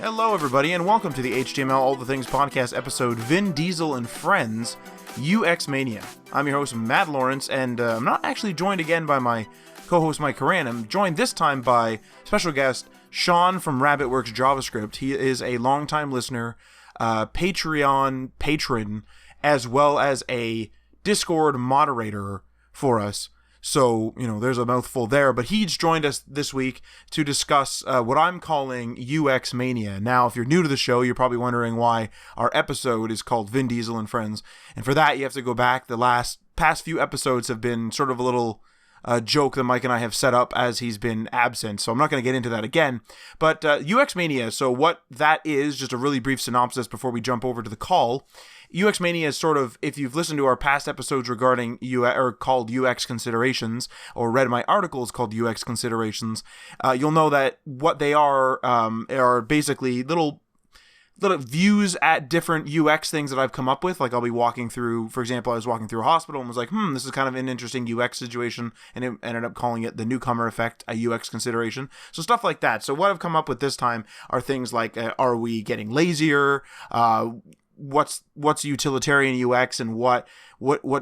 Hello, everybody, and welcome to the HTML All the Things podcast episode, Vin Diesel and Friends, UX Mania. I'm your host, Matt Lawrence, and I'm not actually joined again by my co-host, Mike Coran. I'm joined this time by special guest, Sean from RabbitWorks JavaScript. He is a longtime listener, Patreon patron, as well as a Discord moderator for us. So, there's a mouthful there, but he's joined us this week to discuss what I'm calling UX Mania. Now, if you're new to the show, you're probably wondering why our episode is called Vin Diesel and Friends. And for that, you have to go back. The past few episodes have been sort of a little joke that Mike and I have set up as he's been absent. So I'm not going to get into that again. But UX Mania, so what that is, just a really brief synopsis before we jump over to the call. UX Mania is sort of, if you've listened to our past episodes regarding UX, or called UX Considerations, or read my articles called UX Considerations, you'll know that what they are basically little views at different UX things that I've come up with. Like I'll be walking through, for example, I was walking through a hospital and was like, this is kind of an interesting UX situation, and it ended up calling it the newcomer effect, a UX consideration. So stuff like that. So what I've come up with this time are things like, are we getting lazier? What's utilitarian UX, and what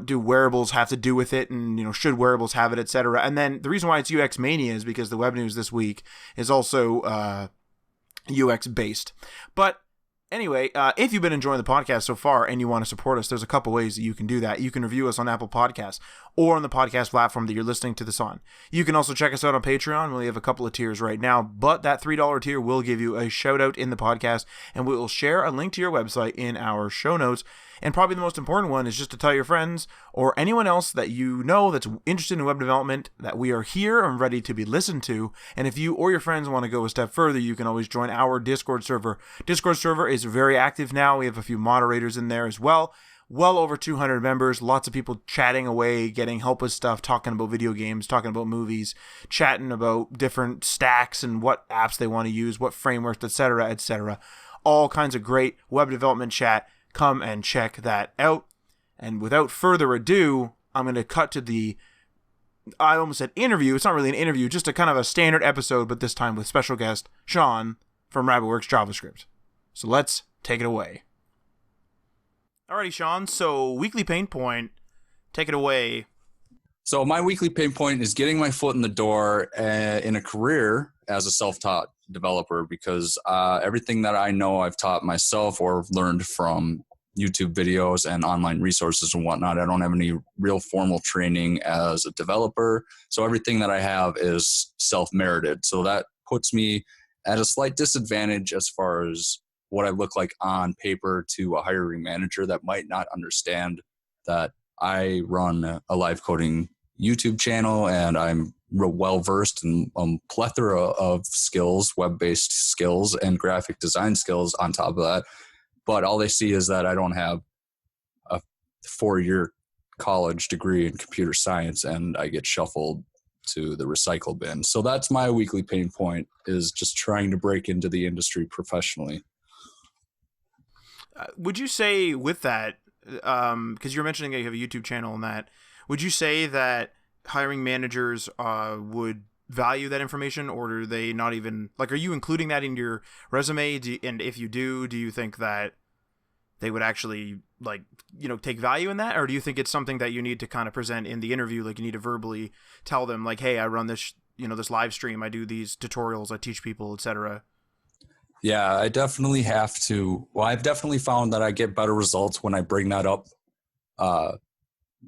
do wearables have to do with it, and should wearables have it, etc. And then the reason why it's UX Mania is because the web news this week is also UX based. But anyway, if you've been enjoying the podcast so far and you want to support us, there's a couple ways that you can do that. You can review us on Apple Podcasts or on the podcast platform that you're listening to this on. You can also check us out on Patreon. We have a couple of tiers right now, but that $3 tier will give you a shout out in the podcast, and we will share a link to your website in our show notes. And probably the most important one is just to tell your friends or anyone else that you know that's interested in web development that we are here and ready to be listened to. And if you or your friends want to go a step further, you can always join our Discord server. Discord server is very active now. We have a few moderators in there as well. Well over 200 members, lots of people chatting away, getting help with stuff, talking about video games, talking about movies, chatting about different stacks and what apps they want to use, what frameworks, etc., etc. All kinds of great web development chat. Come and check that out. And without further ado, I'm going to cut to I almost said interview. It's not really an interview, just a kind of a standard episode, but this time with special guest Sean from RabbitWorks JavaScript. So let's take it away. Alrighty, Sean. So weekly pain point, take it away. So my weekly pain point is getting my foot in the door in a career as a self-taught developer, because everything that I know I've taught myself or learned from YouTube videos and online resources and whatnot. I don't have any real formal training as a developer. So everything that I have is self-merited. So that puts me at a slight disadvantage as far as what I look like on paper to a hiring manager that might not understand that I run a live coding YouTube channel and I'm well versed in a plethora of skills, web-based skills and graphic design skills on top of that. But all they see is that I don't have a 4-year college degree in computer science and I get shuffled to the recycle bin. So that's my weekly pain point, is just trying to break into the industry professionally. Would you say with that, because you're mentioning that you have a YouTube channel and that, would you say that hiring managers would value that information, or do they not even, are you including that in your resume? And if you do you think that they would actually take value in that? Or do you think it's something that you need to kind of present in the interview? Like you need to verbally tell them hey, I run this, this live stream, I do these tutorials, I teach people, etc. Yeah, I definitely have to. Well, I've definitely found that I get better results when I bring that up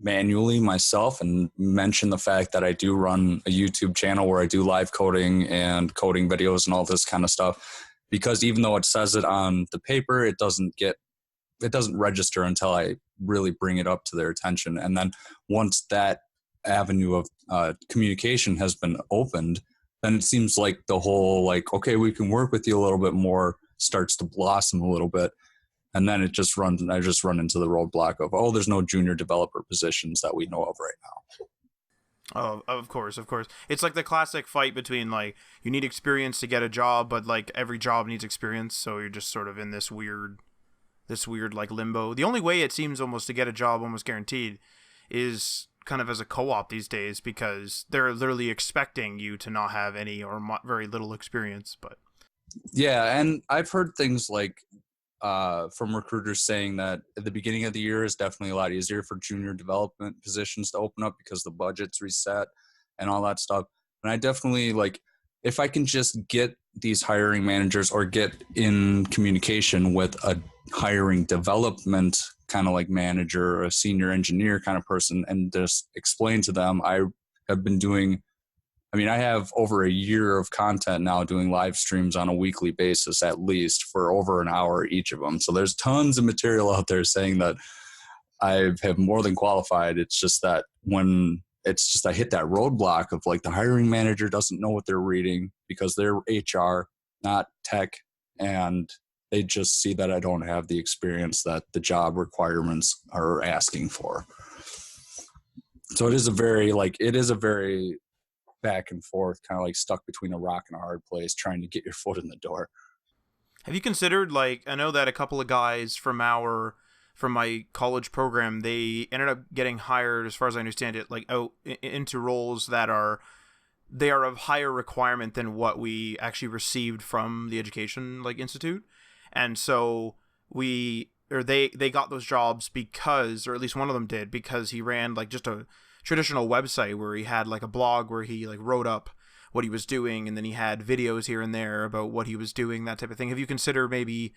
manually myself and mention the fact that I do run a YouTube channel where I do live coding and coding videos and all this kind of stuff. Because even though it says it on the paper, it doesn't register until I really bring it up to their attention. And then once that avenue of communication has been opened, then it seems like the whole okay, we can work with you a little bit more starts to blossom a little bit. And then I just run into the roadblock of, there's no junior developer positions that we know of right now. Oh, of course. It's like the classic fight between you need experience to get a job, but every job needs experience. So you're just sort of in this weird limbo. The only way it seems almost to get a job almost guaranteed is kind of as a co-op these days, because they're literally expecting you to not have any or very little experience. But yeah, and I've heard things like from recruiters saying that at the beginning of the year is definitely a lot easier for junior development positions to open up because the budget's reset and all that stuff. And I definitely like, if I can just get these hiring managers or get in communication with a hiring development kind of like manager or a senior engineer kind of person and just explain to them, I have been doing, I mean, I have over a year of content now doing live streams on a weekly basis, at least for over an hour each of them. So there's tons of material out there saying that I have more than qualified. It's just that when it's just I hit that roadblock of like the hiring manager doesn't know what they're reading because they're HR, not tech, and they just see that I don't have the experience that the job requirements are asking for. So it is a very back and forth, kind of like stuck between a rock and a hard place, trying to get your foot in the door. have you considered, like, I know that a couple of guys from my college program, they ended up getting hired, as far as I understand it, like out into roles that are of higher requirement than what we actually received from the education like institute. And so they got those jobs because, or at least one of them did, because he ran like just a traditional website where he had like a blog where he like wrote up what he was doing, and then he had videos here and there about what he was doing, that type of thing. Have you considered maybe,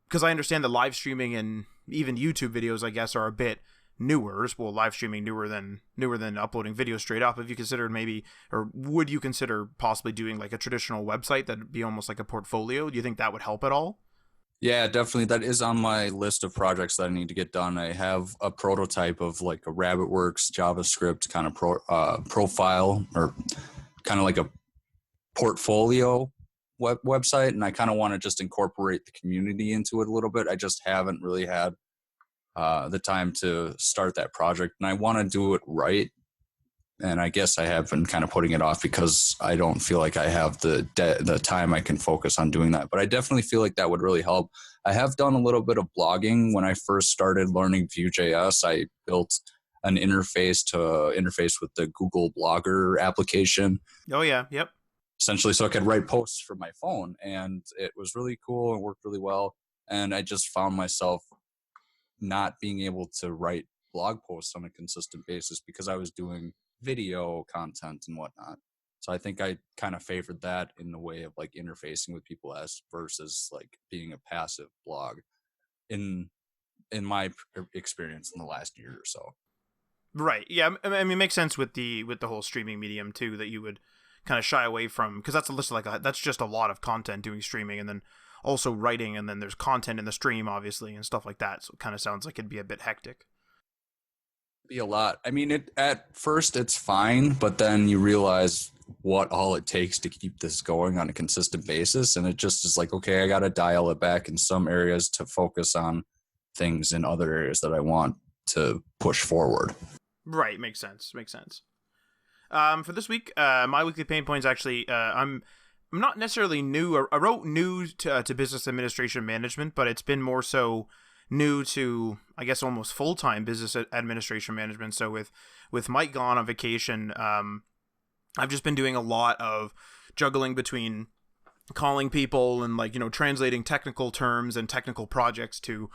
because I understand that live streaming and even YouTube videos, I guess, are a bit newer. Well, live streaming newer than uploading video straight up. Have you considered maybe, or would you consider possibly doing like a traditional website that'd be almost like a portfolio? Do you think that would help at all? Yeah, definitely. That is on my list of projects that I need to get done. I have a prototype of like a RabbitWorks JavaScript kind of profile, or kind of like a portfolio website, and I kind of want to just incorporate the community into it a little bit. I just haven't really had the time to start that project, and I want to do it right. And I guess I have been kind of putting it off because I don't feel like I have the time I can focus on doing that. But I definitely feel like that would really help. I have done a little bit of blogging. When I first started learning Vue.js, I built an interface with the Google Blogger application. Oh yeah, yep. Essentially, so I could write posts from my phone, and it was really cool and worked really well. And I just found myself not being able to write blog posts on a consistent basis because I was doing video content and whatnot. So I think I kind of favored that in the way of like interfacing with people as versus like being a passive blog in my experience in the last year or so. Right. Yeah. I mean, it makes sense with the whole streaming medium too, that you would kind of shy away from, because that's a list that's just a lot of content doing streaming, and then also writing, and then there's content in the stream obviously and stuff like that. So it kind of sounds like it'd be a bit hectic. Be a lot. I mean, at first it's fine, but then you realize what all it takes to keep this going on a consistent basis, and it just is like, okay, I got to dial it back in some areas to focus on things in other areas that I want to push forward. Right, makes sense. For this week, my weekly pain points actually, I'm not necessarily new. I wrote new to business administration management, but it's been more so new to, I guess, almost full-time business administration management. So with Mike gone on vacation, I've just been doing a lot of juggling between calling people and, like, translating technical terms and technical projects to,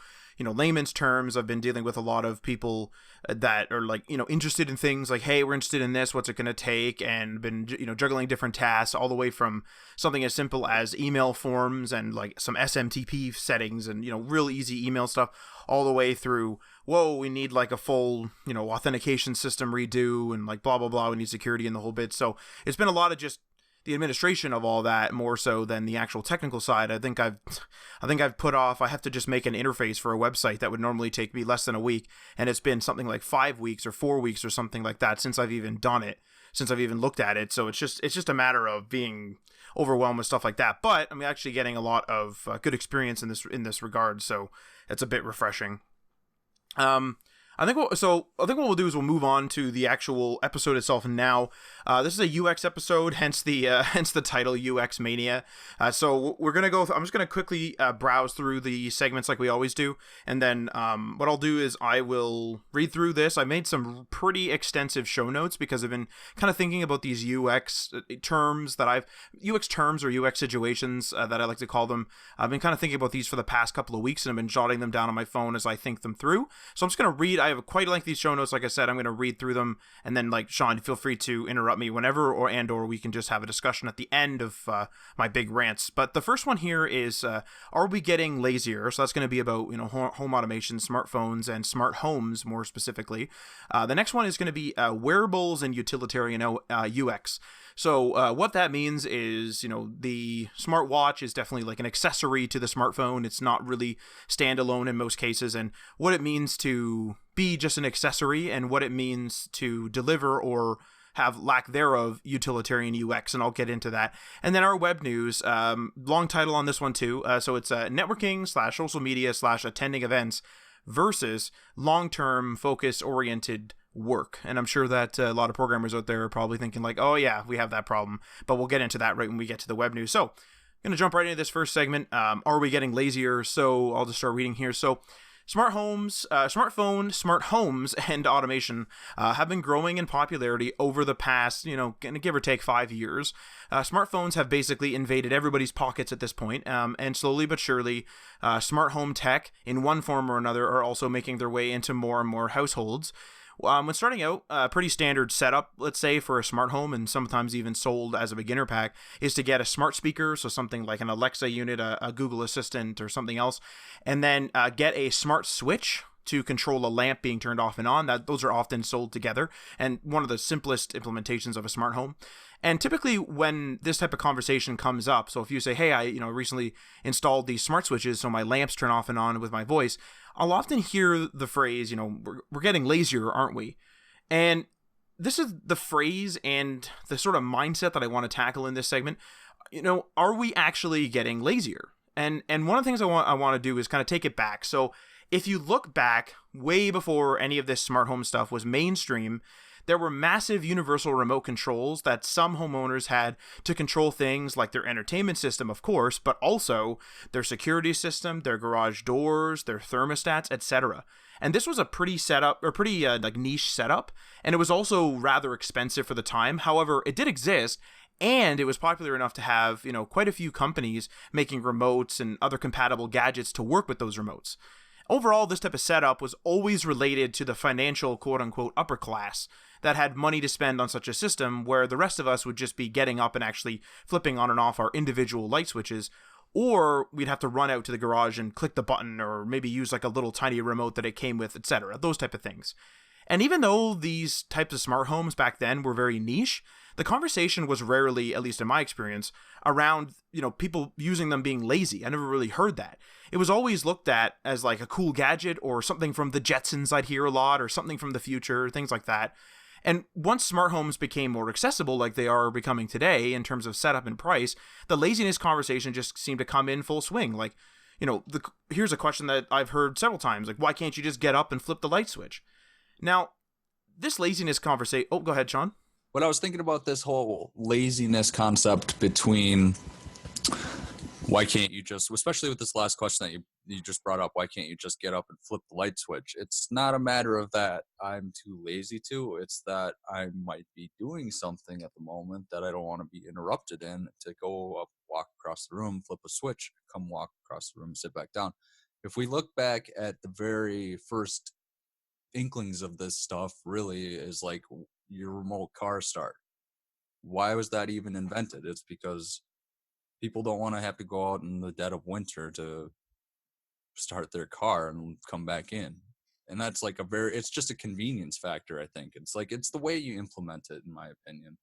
layman's terms. I've been dealing with a lot of people that are like, interested in things like, hey, we're interested in this, what's it going to take? And been, juggling different tasks, all the way from something as simple as email forms and like some SMTP settings and, real easy email stuff, all the way through, whoa, we need like a full, authentication system redo and like blah, blah, blah. We need security and the whole bit. So it's been a lot of just the administration of all that, more so than the actual technical side. I think I've put off, I have to just make an interface for a website that would normally take me less than a week, and it's been something like 5 weeks or 4 weeks or something like that since I've even done it, since I've even looked at it. So it's just a matter of being overwhelmed with stuff like that. But I'm actually getting a lot of good experience in this regard, so it's a bit refreshing. I think what we'll do is we'll move on to the actual episode itself now. This is a UX episode, hence the title UX Mania. So we're gonna go. I'm just gonna quickly browse through the segments like we always do, and then what I'll do is I will read through this. I made some pretty extensive show notes because I've been kind of thinking about these UX terms UX terms or UX situations that I like to call them. I've been kind of thinking about these for the past couple of weeks, and I've been jotting them down on my phone as I think them through. So I'm just gonna read. I have quite lengthy show notes, like I said. I'm going to read through them, and then, like, Sean, feel free to interrupt me whenever, or we can just have a discussion at the end of my big rants. But the first one here is, are we getting lazier? So that's going to be about, home automation, smartphones, and smart homes more specifically. The next one is going to be wearables and utilitarian UX. So what that means is, the smartwatch is definitely like an accessory to the smartphone. It's not really standalone in most cases, and what it means to be just an accessory and what it means to deliver or have lack thereof utilitarian UX, and I'll get into that. And then our web news, long title on this one too. So it's networking / social media / attending events versus long-term focus-oriented work. And I'm sure that a lot of programmers out there are probably thinking like, oh yeah, we have that problem, but we'll get into that right when we get to the web news. So I'm going to jump right into this first segment. Are we getting lazier? So I'll just start reading here. So smartphone, smart homes, and automation have been growing in popularity over the past, give or take 5 years. Smartphones have basically invaded everybody's pockets at this point, and slowly but surely, smart home tech, in one form or another, are also making their way into more and more households. When starting out, a pretty standard setup, let's say, for a smart home, and sometimes even sold as a beginner pack, is to get a smart speaker, so something like an Alexa unit, a Google Assistant, or something else, and then get a smart switch to control a lamp being turned off and on. Those are often sold together, and one of the simplest implementations of a smart home. And typically when this type of conversation comes up, so if you say, hey, I recently installed these smart switches so my lamps turn off and on with my voice, I'll often hear the phrase, we're getting lazier, aren't we? And this is the phrase and the sort of mindset that I want to tackle in this segment. Are we actually getting lazier? And one of the things I want to do is kind of take it back. So if you look back way before any of this smart home stuff was mainstream, there were massive universal remote controls that some homeowners had to control things like their entertainment system, of course, but also their security system, their garage doors, their thermostats, etc. And this was a pretty niche setup, and it was also rather expensive for the time. However, it did exist, and it was popular enough to have, quite a few companies making remotes and other compatible gadgets to work with those remotes. Overall, this type of setup was always related to the financial quote-unquote upper class that had money to spend on such a system, where the rest of us would just be getting up and actually flipping on and off our individual light switches, or we'd have to run out to the garage and click the button, or maybe use like a little tiny remote that it came with, etc. Those type of things. And even though these types of smart homes back then were very niche, the conversation was rarely, at least in my experience, around, people using them being lazy. I never really heard that. It was always looked at as like a cool gadget or something from the Jetsons I'd hear a lot, or something from the future, things like that. And once smart homes became more accessible, like they are becoming today in terms of setup and price, the laziness conversation just seemed to come in full swing. Like, here's a question that I've heard several times, like, why can't you just get up and flip the light switch? Now, this laziness conversation... Oh, go ahead, Sean. What I was thinking about this whole laziness concept between why can't you just, especially with this last question that you just brought up, why can't you just get up and flip the light switch? It's not a matter of that I'm too lazy to. It's that I might be doing something at the moment that I don't want to be interrupted in, to go up, walk across the room, flip a switch, come walk across the room, sit back down. If we look back at the very first inklings of this stuff, really is like your remote car start. Why was that even invented? It's because people don't want to have to go out in the dead of winter to start their car and come back in. And that's like it's just a convenience factor, I think. It's the way you implement it, in my opinion.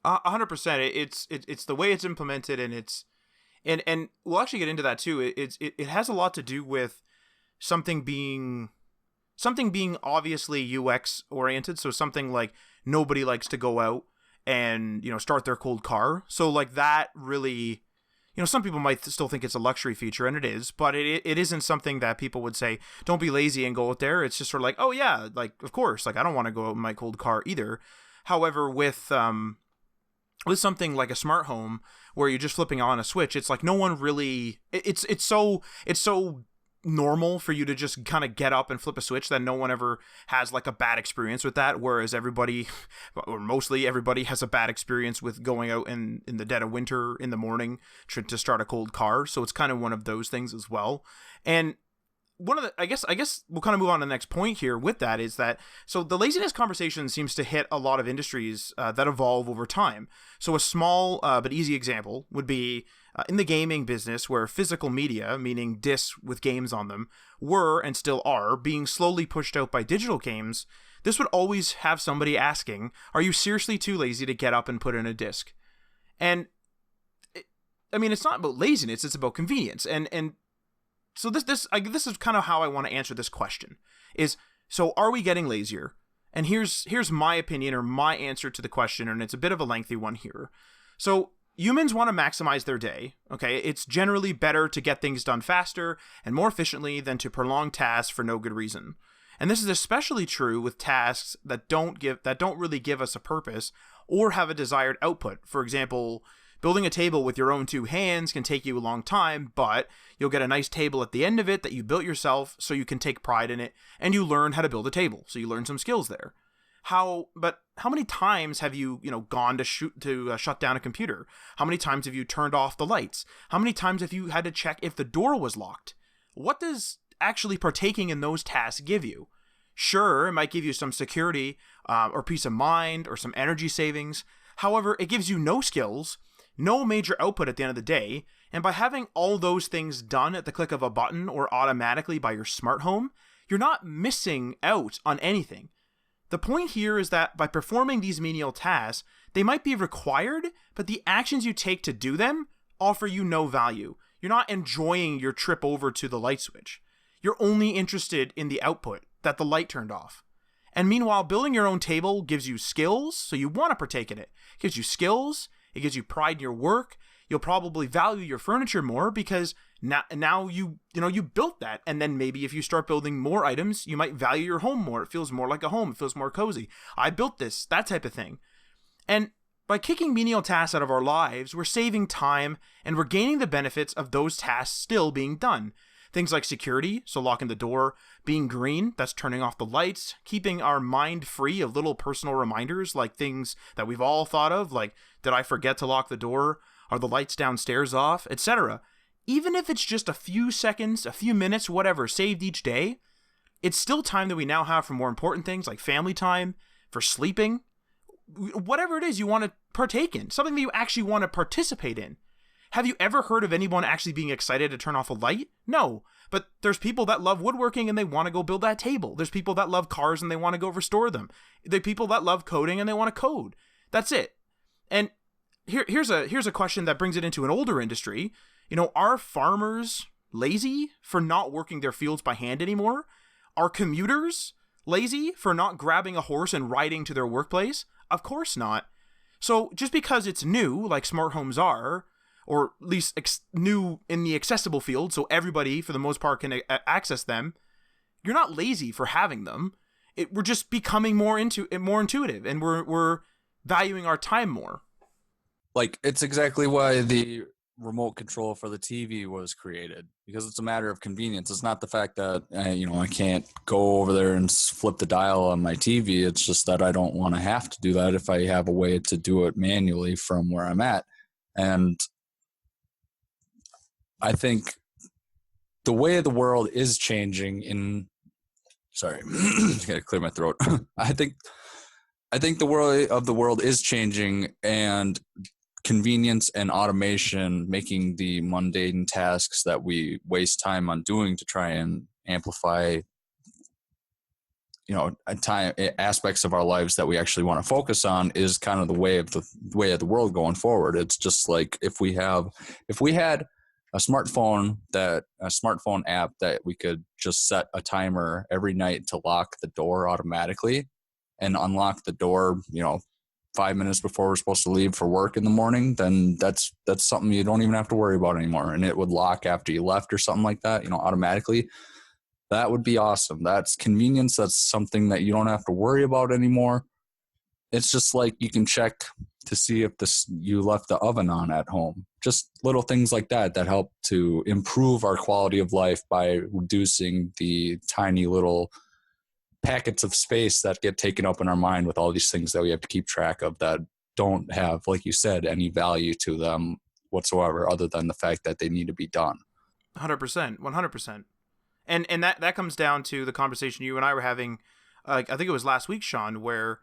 100%. It's the way it's implemented, and and we'll actually get into that too. It has a lot to do with something being obviously UX oriented. So something like nobody likes to go out and, start their cold car. So like that really, some people might still think it's a luxury feature, and it is, but it isn't something that people would say, don't be lazy and go out there. It's just sort of like, oh yeah, like, of course, like, I don't want to go out in my cold car either. However, with something like a smart home where you're just flipping on a switch, it's like no one really, it's so normal for you to just kind of get up and flip a switch that no one ever has like a bad experience with that, whereas everybody, or mostly everybody, has a bad experience with going out in the dead of winter in the morning to start a cold car. So it's kind of one of those things as well. And one of the, I guess we'll kind of move on to the next point here with that, is that, so the laziness conversation seems to hit a lot of industries that evolve over time. So a small but easy example would be in the gaming business, where physical media, meaning discs with games on them, were and still are being slowly pushed out by digital games. This would always have somebody asking, are you seriously too lazy to get up and put in a disc? And it's not about laziness, it's about convenience. And so this is kind of how I want to answer this question, is, so are we getting lazier? And here's my opinion, or my answer to the question, and it's a bit of a lengthy one here. So humans want to maximize their day, okay? It's generally better to get things done faster and more efficiently than to prolong tasks for no good reason. And this is especially true with tasks that don't really give us a purpose or have a desired output. For example, building a table with your own two hands can take you a long time, but you'll get a nice table at the end of it that you built yourself, so you can take pride in it, and you learn how to build a table, so you learn some skills there. But how many times have you gone to shut down a computer? How many times have you turned off the lights? How many times have you had to check if the door was locked? What does actually partaking in those tasks give you? Sure, it might give you some security or peace of mind or some energy savings. However, it gives you no skills, no major output at the end of the day, and by having all those things done at the click of a button or automatically by your smart home, you're not missing out on anything. The point here is that by performing these menial tasks, they might be required, but the actions you take to do them offer you no value. You're not enjoying your trip over to the light switch. You're only interested in the output, that the light turned off. And meanwhile, building your own table gives you skills, so you want to partake in it. It gives you skills, it gives you pride in your work. You'll probably value your furniture more because now you built that. And then maybe if you start building more items, you might value your home more. It feels more like a home. It feels more cozy. I built this, that type of thing. And by kicking menial tasks out of our lives, we're saving time and we're gaining the benefits of those tasks still being done. Things like security, so locking the door, being green, that's turning off the lights, keeping our mind free of little personal reminders like things that we've all thought of, like, did I forget to lock the door? Are the lights downstairs off? Etc. Even if it's just a few seconds, a few minutes, whatever, saved each day, it's still time that we now have for more important things like family time, for sleeping, whatever it is you want to partake in, something that you actually want to participate in. Have you ever heard of anyone actually being excited to turn off a light? No. But there's people that love woodworking and they want to go build that table. There's people that love cars and they want to go restore them. There are people that love coding and they want to code. That's it. And here's a question that brings it into an older industry. Are farmers lazy for not working their fields by hand anymore? Are commuters lazy for not grabbing a horse and riding to their workplace? Of course not. So just because it's new, like smart homes are, or at least new in the accessible field, so everybody, for the most part, can access them, you're not lazy for having them. We're just becoming more intuitive, and we're valuing our time more. Like, it's exactly why the remote control for the TV was created, because it's a matter of convenience. It's not the fact that I can't go over there and flip the dial on my TV. It's just that I don't want to have to do that if I have a way to do it manually from where I'm at. And I think the way the world is changing sorry, gotta clear my throat. I think the world is changing, and convenience and automation, making the mundane tasks that we waste time on doing to try and amplify, time aspects of our lives that we actually want to focus on, is kind of the way of the world going forward. It's just like if we had a smartphone app that we could just set a timer every night to lock the door automatically and unlock the door, 5 minutes before we're supposed to leave for work in the morning, then that's something you don't even have to worry about anymore. And it would lock after you left or something like that, automatically. That would be awesome. That's convenience. That's something that you don't have to worry about anymore. It's just like you can check to see if you left the oven on at home. Just little things like that help to improve our quality of life by reducing the tiny little packets of space that get taken up in our mind with all these things that we have to keep track of that don't have, like you said, any value to them whatsoever other than the fact that they need to be done. 100%, 100%. And that comes down to the conversation you and I were having, I think it was last week, Sean, where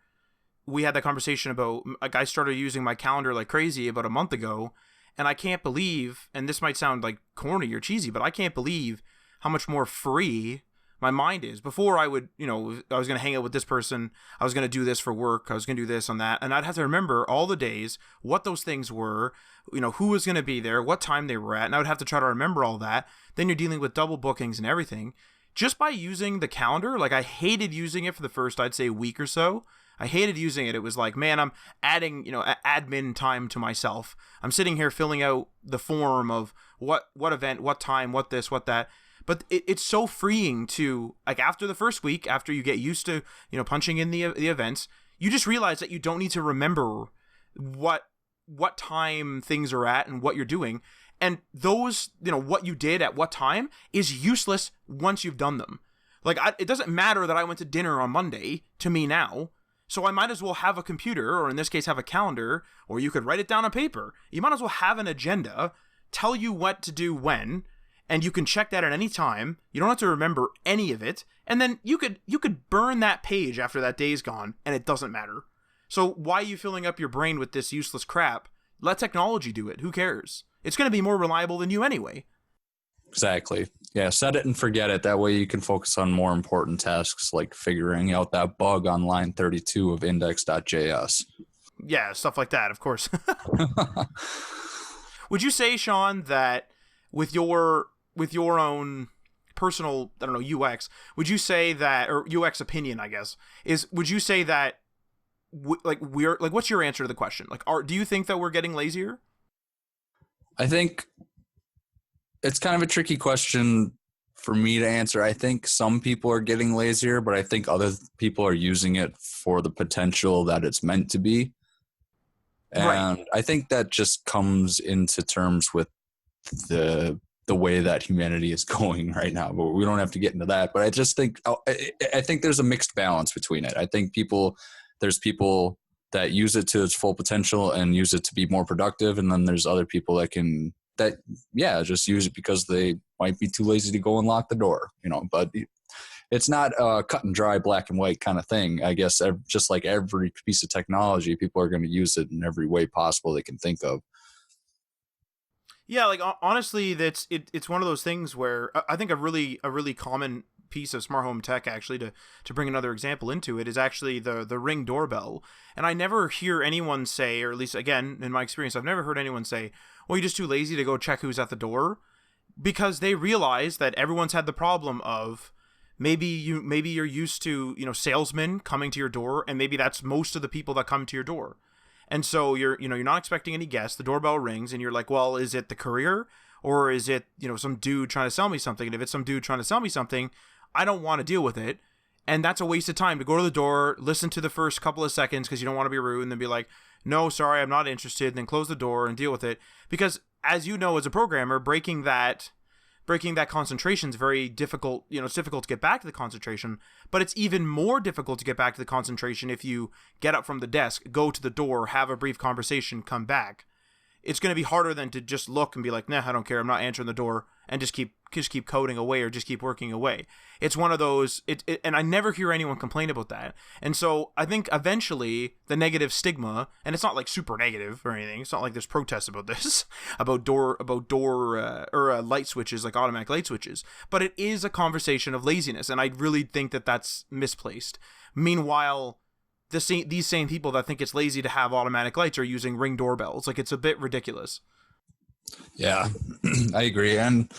we had that conversation about, I started using my calendar like crazy about a month ago, and I can't believe, and this might sound like corny or cheesy, but I can't believe how much more free my mind is. Before I would, I was going to hang out with this person, I was going to do this for work, I was going to do this on that, and I'd have to remember all the days, what those things were, who was going to be there, what time they were at, and I would have to try to remember all that. Then you're dealing with double bookings and everything. Just by using the calendar, like I hated using it for the first, I'd say, week or so. I hated using it. It was like, man, I'm adding, admin time to myself. I'm sitting here filling out the form of what event, what time, what this, what that. But it's so freeing to, like, after the first week, after you get used to, punching in the events, you just realize that you don't need to remember what time things are at and what you're doing. And those, what you did at what time is useless once you've done them. Like, it doesn't matter that I went to dinner on Monday to me now. So I might as well have a computer, or in this case, have a calendar, or you could write it down on paper. You might as well have an agenda, tell you what to do when, and you can check that at any time. You don't have to remember any of it. And then you could burn that page after that day's gone, and it doesn't matter. So why are you filling up your brain with this useless crap? Let technology do it. Who cares? It's going to be more reliable than you anyway. Exactly. Yeah, set it and forget it. That way you can focus on more important tasks like figuring out that bug on line 32 of index.js. Yeah, stuff like that, of course. Would you say, Sean, that with your own personal, I don't know, UX, would you say that, or UX opinion, I guess, would you say that, what's your answer to the question? Like, do you think that we're getting lazier? I think it's kind of a tricky question for me to answer. I think some people are getting lazier, but I think other people are using it for the potential that it's meant to be. And right. I think that just comes into terms with the way that humanity is going right now, but we don't have to get into that. But I just think, I think there's a mixed balance between it. I think there's people that use it to its full potential and use it to be more productive. And then there's other people that just use it because they might be too lazy to go and lock the door, but it's not a cut and dry black and white kind of thing. I guess just like every piece of technology, people are going to use it in every way possible they can think of. Yeah, like honestly, it's one of those things where I think a really common piece of smart home tech, actually, to bring another example into it, is actually the Ring doorbell. And I never hear anyone say, or at least again in my experience, I've never heard anyone say, "Well, you're just too lazy to go check who's at the door," because they realize that everyone's had the problem of maybe you're used to salesmen coming to your door, and maybe that's most of the people that come to your door. And so you're not expecting any guests. The doorbell rings, and you're like, well, is it the courier, or is it some dude trying to sell me something? And if it's some dude trying to sell me something, I don't want to deal with it. And that's a waste of time to go to the door, listen to the first couple of seconds because you don't want to be rude, and then be like, no, sorry, I'm not interested, and then close the door and deal with it. Because as you know, as a programmer, breaking that concentration is very difficult. It's difficult to get back to the concentration, but it's even more difficult to get back to the concentration if you get up from the desk, go to the door, have a brief conversation, come back. It's going to be harder than to just look and be like, nah, I don't care, I'm not answering the door, and just keep coding away or just keep working away. It's one of those, and I never hear anyone complain about that. And so I think eventually the negative stigma, and it's not like super negative or anything, it's not like there's protests about this, about door or light switches, like automatic light switches, but it is a conversation of laziness, and I really think that that's misplaced. Meanwhile, these same people that think it's lazy to have automatic lights are using Ring doorbells. Like, it's a bit ridiculous. Yeah, I agree. And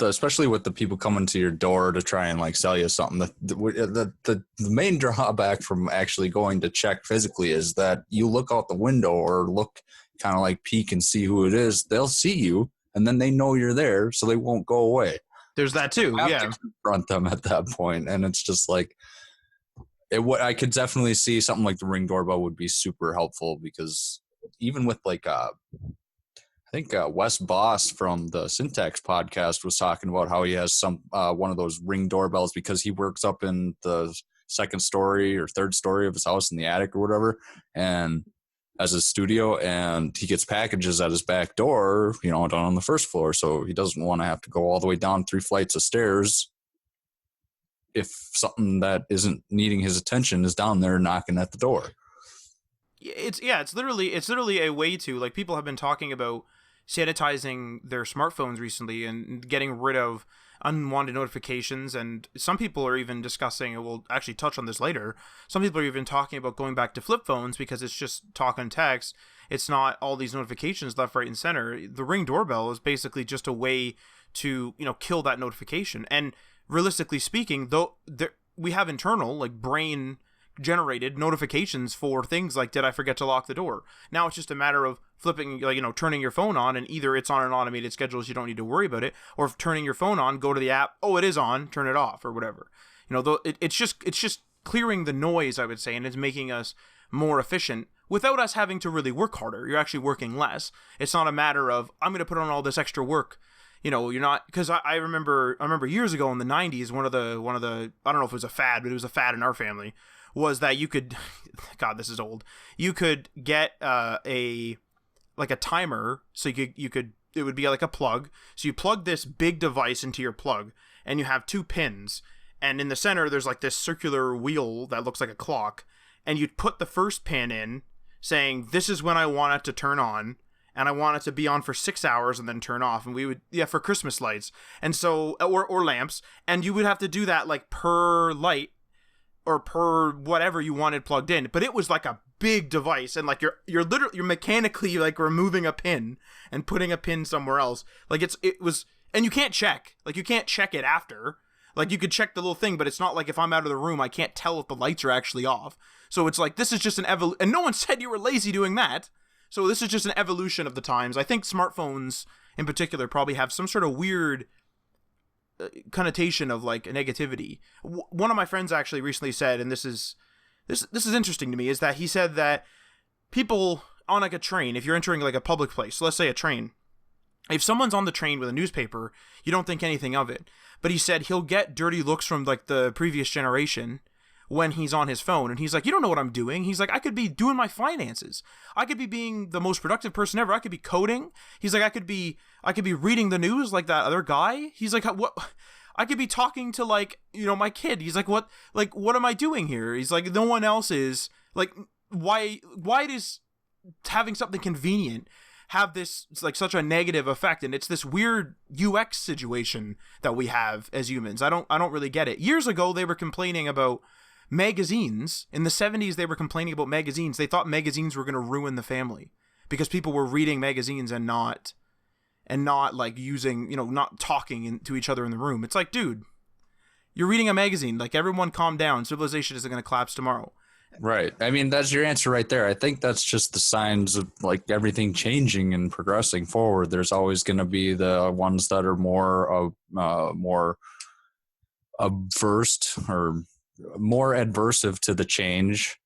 especially with the people coming to your door to try and like sell you something, the main drawback from actually going to check physically is that you look out the window or look kind of like peek and see who it is. They'll see you and then they know you're there, so they won't go away. There's that too. You have Yeah. to confront them at that point, and it's just like I could definitely see something like the Ring doorbell would be super helpful, because even with like I think Wes Boss from the Syntax podcast was talking about how he has one of those Ring doorbells because he works up in the second story or third story of his house in the attic or whatever, and as his studio, and he gets packages at his back door, down on the first floor, so he doesn't want to have to go all the way down 3 flights of stairs if something that isn't needing his attention is down there knocking at the door. It's literally a way to, like, people have been talking about sanitizing their smartphones recently and getting rid of unwanted notifications, and some people are even discussing, and we'll actually touch on this later, some people are even talking about going back to flip phones because it's just talk and text. It's not all these notifications left, right, and center. The Ring doorbell is basically just a way to, kill that notification. And realistically speaking, though, we have internal, like, brain generated notifications for things like, did I forget to lock the door? Now it's just a matter of flipping, like, turning your phone on, and either it's on an automated schedule so you don't need to worry about it, or if turning your phone on, go to the app, oh, it is on, turn it off, or whatever. It's just clearing the noise, I would say, and it's making us more efficient without us having to really work harder. You're actually working less. It's not a matter of, I'm going to put on all this extra work. You're not, because I remember years ago in the 90s, one of the I don't know if it was a fad, but it was a fad in our family, was that you could, God, this is old. You could get a timer, so you could it would be like a plug. So you plug this big device into your plug, and you have 2 pins, and in the center there's like this circular wheel that looks like a clock, and you'd put the first pin in, saying this is when I want it to turn on, and I want it to be on for 6 hours and then turn off. And we would, for Christmas lights, and so or lamps, and you would have to do that like per light or per whatever you wanted plugged in. But it was like a big device, and like you're mechanically like removing a pin and putting a pin somewhere else. Like it was, and you can't check it after. Like, you could check the little thing, but it's not like if I'm out of the room, I can't tell if the lights are actually off. So it's like, this is just an and no one said you were lazy doing that. So this is just an evolution of the times. I think smartphones in particular probably have some sort of weird connotation of like negativity. One of my friends actually recently said, and this is interesting to me, is that he said that people on like a train, if you're entering like a public place, so let's say a train, if someone's on the train with a newspaper, you don't think anything of it. But he said he'll get dirty looks from like the previous generation when he's on his phone, and he's like, you don't know what I'm doing. He's like, I could be doing my finances. I could be being the most productive person ever. I could be coding. He's like, I could be reading the news like that other guy. He's like, what? I could be talking to like, my kid. He's like, what am I doing here? He's like, no one else is. Like, why does having something convenient have this like such a negative effect? And it's this weird UX situation that we have as humans. I don't really get it. Years ago, they were complaining about magazines. In the 70s, they were complaining about magazines. They thought magazines were going to ruin the family because people were reading magazines and not like using, not talking to each other in the room. It's like, dude, you're reading a magazine. Like, everyone calm down. Civilization isn't going to collapse tomorrow. Right. I mean, that's your answer right there. I think that's just the signs of like everything changing and progressing forward. There's always going to be the ones that are more averse or more adversive to the change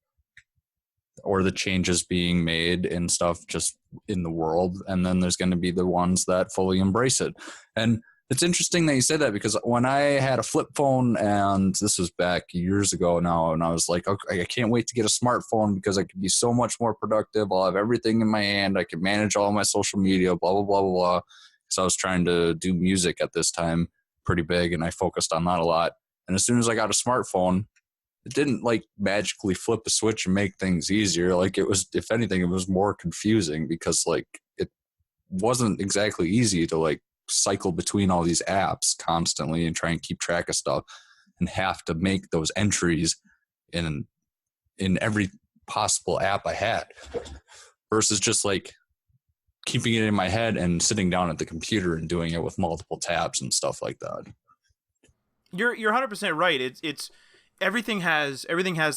or the changes being made and stuff just in the world. And then there's going to be the ones that fully embrace it. And it's interesting that you say that, because when I had a flip phone, and this was back years ago now, and I was like, okay, I can't wait to get a smartphone because I could be so much more productive. I'll have everything in my hand. I can manage all my social media, blah, blah, blah, blah, blah. So I was trying to do music at this time pretty big, and I focused on that a lot. And as soon as I got a smartphone, it didn't like magically flip a switch and make things easier. Like, it was, if anything, it was more confusing because like it wasn't exactly easy to like cycle between all these apps constantly and try and keep track of stuff and have to make those entries in every possible app I had, versus just like keeping it in my head and sitting down at the computer and doing it with multiple tabs and stuff like that. You're 100% right. It's everything has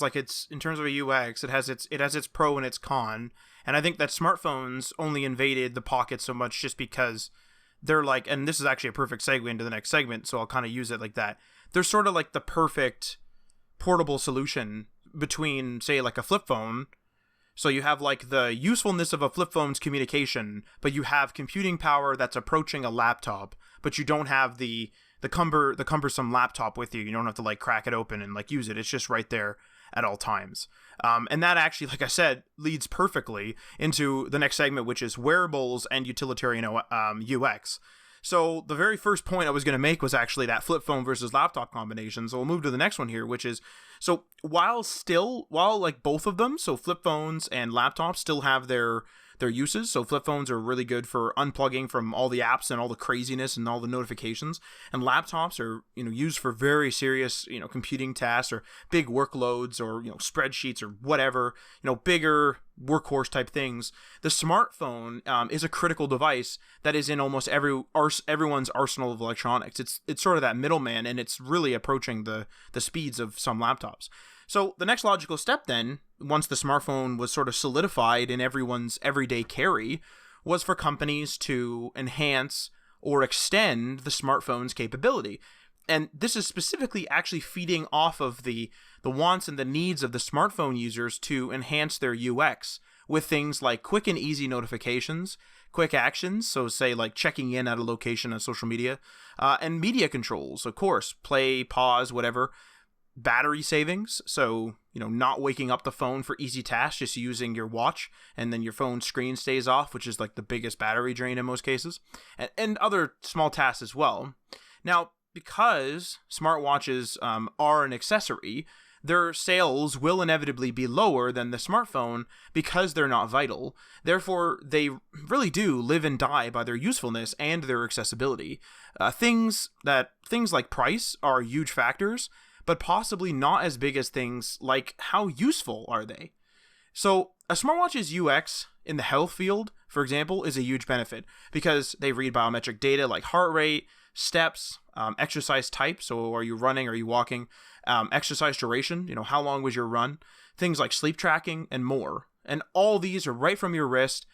like its, in terms of a UX, it has its pro and its con. And I think that smartphones only invaded the pocket so much just because they're like, and this is actually a perfect segue into the next segment, so I'll kind of use it like that. They're sort of like the perfect portable solution between, say, like a flip phone. So you have like the usefulness of a flip phone's communication, but you have computing power that's approaching a laptop, but you don't have the cumbersome laptop with you. You don't have to like crack it open and like use it. It's just right there at all times. And that actually, like I said, leads perfectly into the next segment, which is wearables and utilitarian UX. So the very first point I was going to make was actually that flip phone versus laptop combination. So we'll move to the next one here, which is, so while like both of them, so flip phones and laptops still have their uses. So flip phones are really good for unplugging from all the apps and all the craziness and all the notifications. And laptops are, used for very serious, computing tasks or big workloads or, spreadsheets or whatever, bigger workhorse type things. The smartphone is a critical device that is in almost everyone's arsenal of electronics. It's sort of that middleman, and it's really approaching the speeds of some laptops. So the next logical step then, once the smartphone was sort of solidified in everyone's everyday carry, was for companies to enhance or extend the smartphone's capability. And this is specifically actually feeding off of the wants and the needs of the smartphone users to enhance their UX with things like quick and easy notifications, quick actions, so say like checking in at a location on social media, and media controls, of course, play, pause, whatever. Battery savings, so not waking up the phone for easy tasks, just using your watch, and then your phone screen stays off, which is like the biggest battery drain in most cases, and other small tasks as well. Now, because smartwatches are an accessory, their sales will inevitably be lower than the smartphone because they're not vital. Therefore, they really do live and die by their usefulness and their accessibility. Things like price are huge factors, but possibly not as big as things like how useful are they. So a smartwatch's UX in the health field, for example, is a huge benefit because they read biometric data like heart rate, steps, exercise type, so are you running, are you walking, exercise duration, how long was your run, things like sleep tracking, and more. And all these are right from your wrist.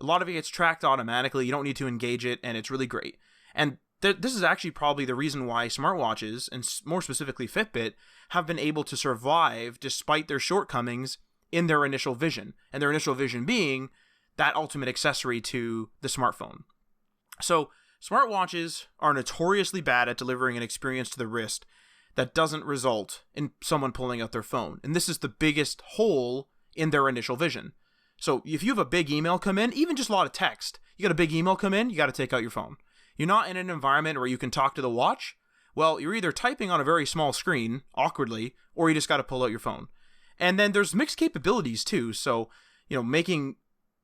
A lot of it gets tracked automatically. You don't need to engage it, and it's really great. And this is actually probably the reason why smartwatches, and more specifically Fitbit, have been able to survive despite their shortcomings in their initial vision, and their initial vision being that ultimate accessory to the smartphone. So smartwatches are notoriously bad at delivering an experience to the wrist that doesn't result in someone pulling out their phone, and this is the biggest hole in their initial vision. So if you have a big email come in, even just a lot of text, you got a big email come in, you got to take out your phone. You're not in an environment where you can talk to the watch. Well, you're either typing on a very small screen, awkwardly, or you just got to pull out your phone. And then there's mixed capabilities too. So,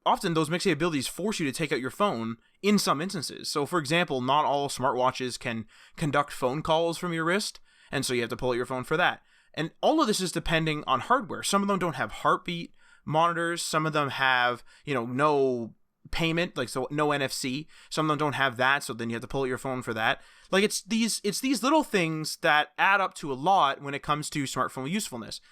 often those mixed capabilities force you to take out your phone in some instances. So, for example, not all smartwatches can conduct phone calls from your wrist, and so you have to pull out your phone for that. And all of this is depending on hardware. Some of them don't have heartbeat monitors. Some of them have, no payment, like, so no NFC. Some of them don't have that, so then you have to pull out your phone for that. Like, it's these little things that add up to a lot when it comes to smartphone usefulness.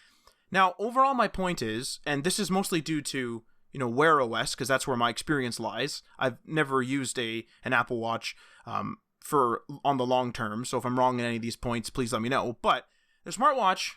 Now, overall, my point is, and this is mostly due to Wear OS, because that's where my experience lies. I've never used an Apple Watch on the long term, so if I'm wrong in any of these points, please let me know. But the smartwatch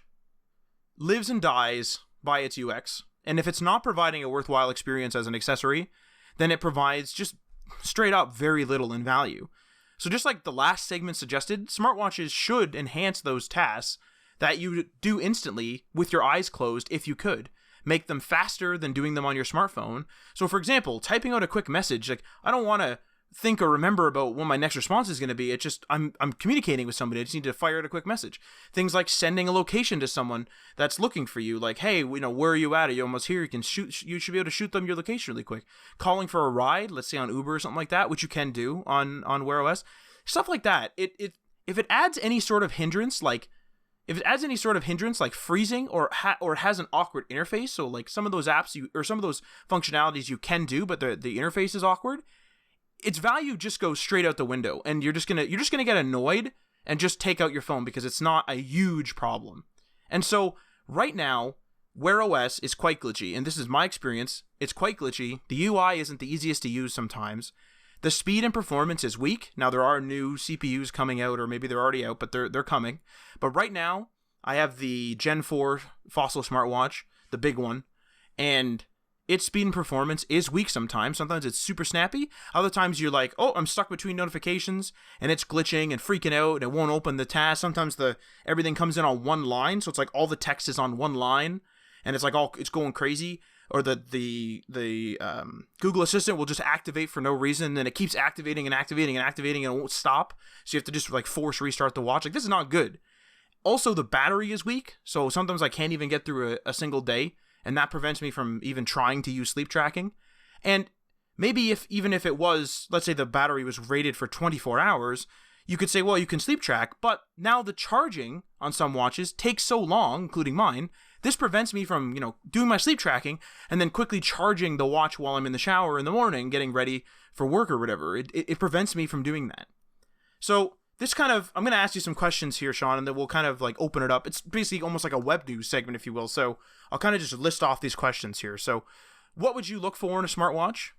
lives and dies by its UX, and if it's not providing a worthwhile experience as an accessory, then it provides just straight up very little in value. So just like the last segment suggested, smartwatches should enhance those tasks that you do instantly with your eyes closed if you could. Make them faster than doing them on your smartphone. So for example, typing out a quick message, like, I don't want to think or remember about when my next response is going to be. It's just I'm communicating with somebody. I just need to fire out a quick message. Things like sending a location to someone that's looking for you, like, hey, where are you at? Are you almost here? You should be able to shoot them your location really quick. Calling for a ride, let's say on Uber or something like that, which you can do on Wear OS. Stuff like that. If it adds any sort of hindrance, like if it adds any sort of hindrance like freezing or has an awkward interface, so like some of those apps or some of those functionalities you can do, but the interface is awkward, its value just goes straight out the window, and you're just gonna get annoyed and just take out your phone because it's not a huge problem. And so right now, Wear OS is quite glitchy, and this is my experience. It's quite glitchy. The UI isn't the easiest to use sometimes. The speed and performance is weak. Now there are new CPUs coming out, or maybe they're already out, but they're coming. But right now, I have the Gen 4 Fossil smartwatch, the big one, and its speed and performance is weak sometimes. Sometimes it's super snappy. Other times you're like, oh, I'm stuck between notifications, and it's glitching and freaking out, and it won't open the task. Sometimes everything comes in on one line, so it's like all the text is on one line, and it's like it's going crazy. Or the Google Assistant will just activate for no reason, and it keeps activating and activating and activating, and it won't stop. So you have to just like force restart the watch. Like, this is not good. Also, the battery is weak, so sometimes I can't even get through a single day, and that prevents me from even trying to use sleep tracking. And maybe even if it was, let's say the battery was rated for 24 hours, you could say, well, you can sleep track, but now the charging on some watches takes so long, including mine. This prevents me from, doing my sleep tracking and then quickly charging the watch while I'm in the shower in the morning, getting ready for work or whatever. It prevents me from doing that. So I'm going to ask you some questions here, Sean, and then we'll kind of like open it up. It's basically almost like a web news segment, if you will. So I'll kind of just list off these questions here. So what would you look for in a smartwatch?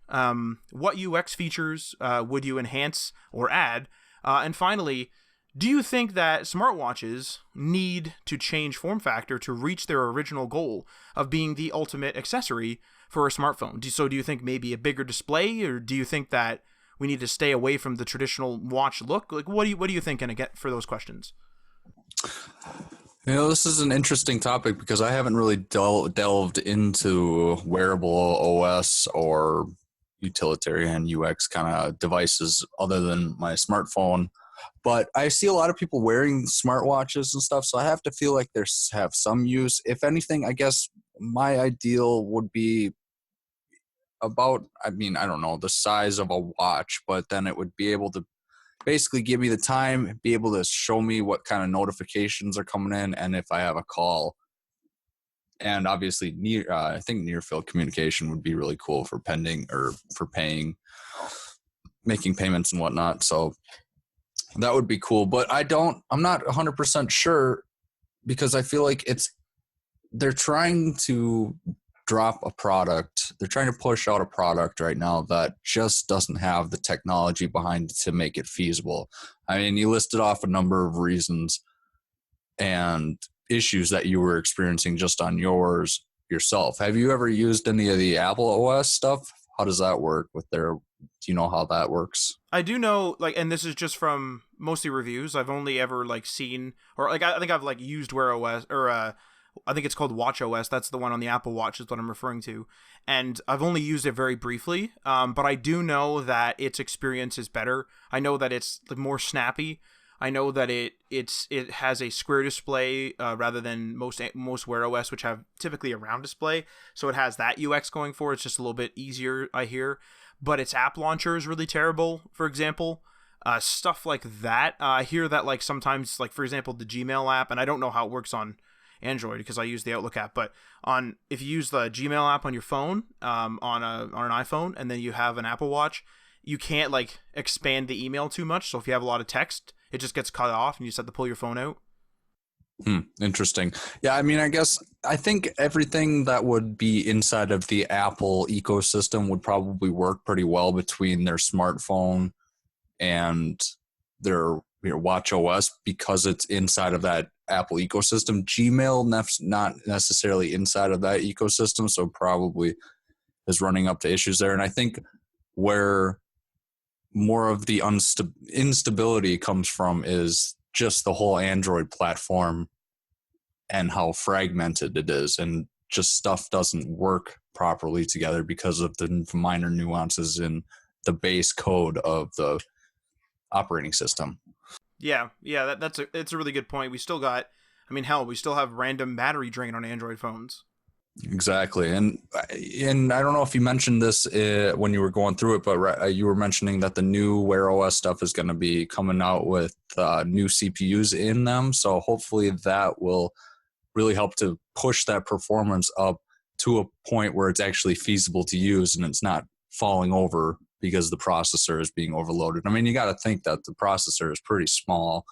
What UX features would you enhance or add? And finally, do you think that smartwatches need to change form factor to reach their original goal of being the ultimate accessory for a smartphone? Do you think maybe a bigger display, or do you think that we need to stay away from the traditional watch look? Like, what do you think for those questions? This is an interesting topic because I haven't really delved into wearable OS or utilitarian UX kind of devices other than my smartphone. But I see a lot of people wearing smartwatches and stuff, so I have to feel like they have some use. If anything, I guess my ideal would be about, I don't know, the size of a watch, but then it would be able to basically give me the time, be able to show me what kind of notifications are coming in, and if I have a call. And obviously, I think near field communication would be really cool for pending or for paying, making payments and whatnot. So that would be cool. But I'm not 100% sure because I feel like they're trying to drop a product. They're trying to push out a product right now that just doesn't have the technology behind it to make it feasible. I mean, you listed off a number of reasons and issues that you were experiencing just on yourself. Have you ever used any of the Apple OS stuff? How does that work with do you know how that works? I do know, and this is just from mostly reviews. I've only ever seen, or I think I've used Wear OS, or I think it's called Watch OS. That's the one on the Apple Watch is what I'm referring to. And I've only used it very briefly, but I do know that its experience is better. I know that it's more snappy. I know that it has a square display rather than most Wear OS, which have typically a round display. So it has that UX going for it. It's just a little bit easier, I hear. But its app launcher is really terrible, for example. Stuff like that. I hear that sometimes, for example, the Gmail app, and I don't know how it works on Android because I use the Outlook app, but if you use the Gmail app on your phone, on an iPhone, and then you have an Apple Watch, you can't expand the email too much. So if you have a lot of text, it just gets cut off and you just have to pull your phone out. Interesting. Yeah, I think everything that would be inside of the Apple ecosystem would probably work pretty well between their smartphone and their Watch OS because it's inside of that Apple ecosystem. Gmail not necessarily inside of that ecosystem, so probably is running up to issues there. And I think where more of the instability comes from is just the whole Android platform and how fragmented it is, and just stuff doesn't work properly together because of the minor nuances in the base code of the operating system. Yeah, it's a really good point. We still got, we still have random battery drain on Android phones. Exactly. And I don't know if you mentioned this when you were going through it, but you were mentioning that the new Wear OS stuff is going to be coming out with new CPUs in them. So hopefully that will really help to push that performance up to a point where it's actually feasible to use and it's not falling over because the processor is being overloaded. I mean, you got to think that the processor is pretty small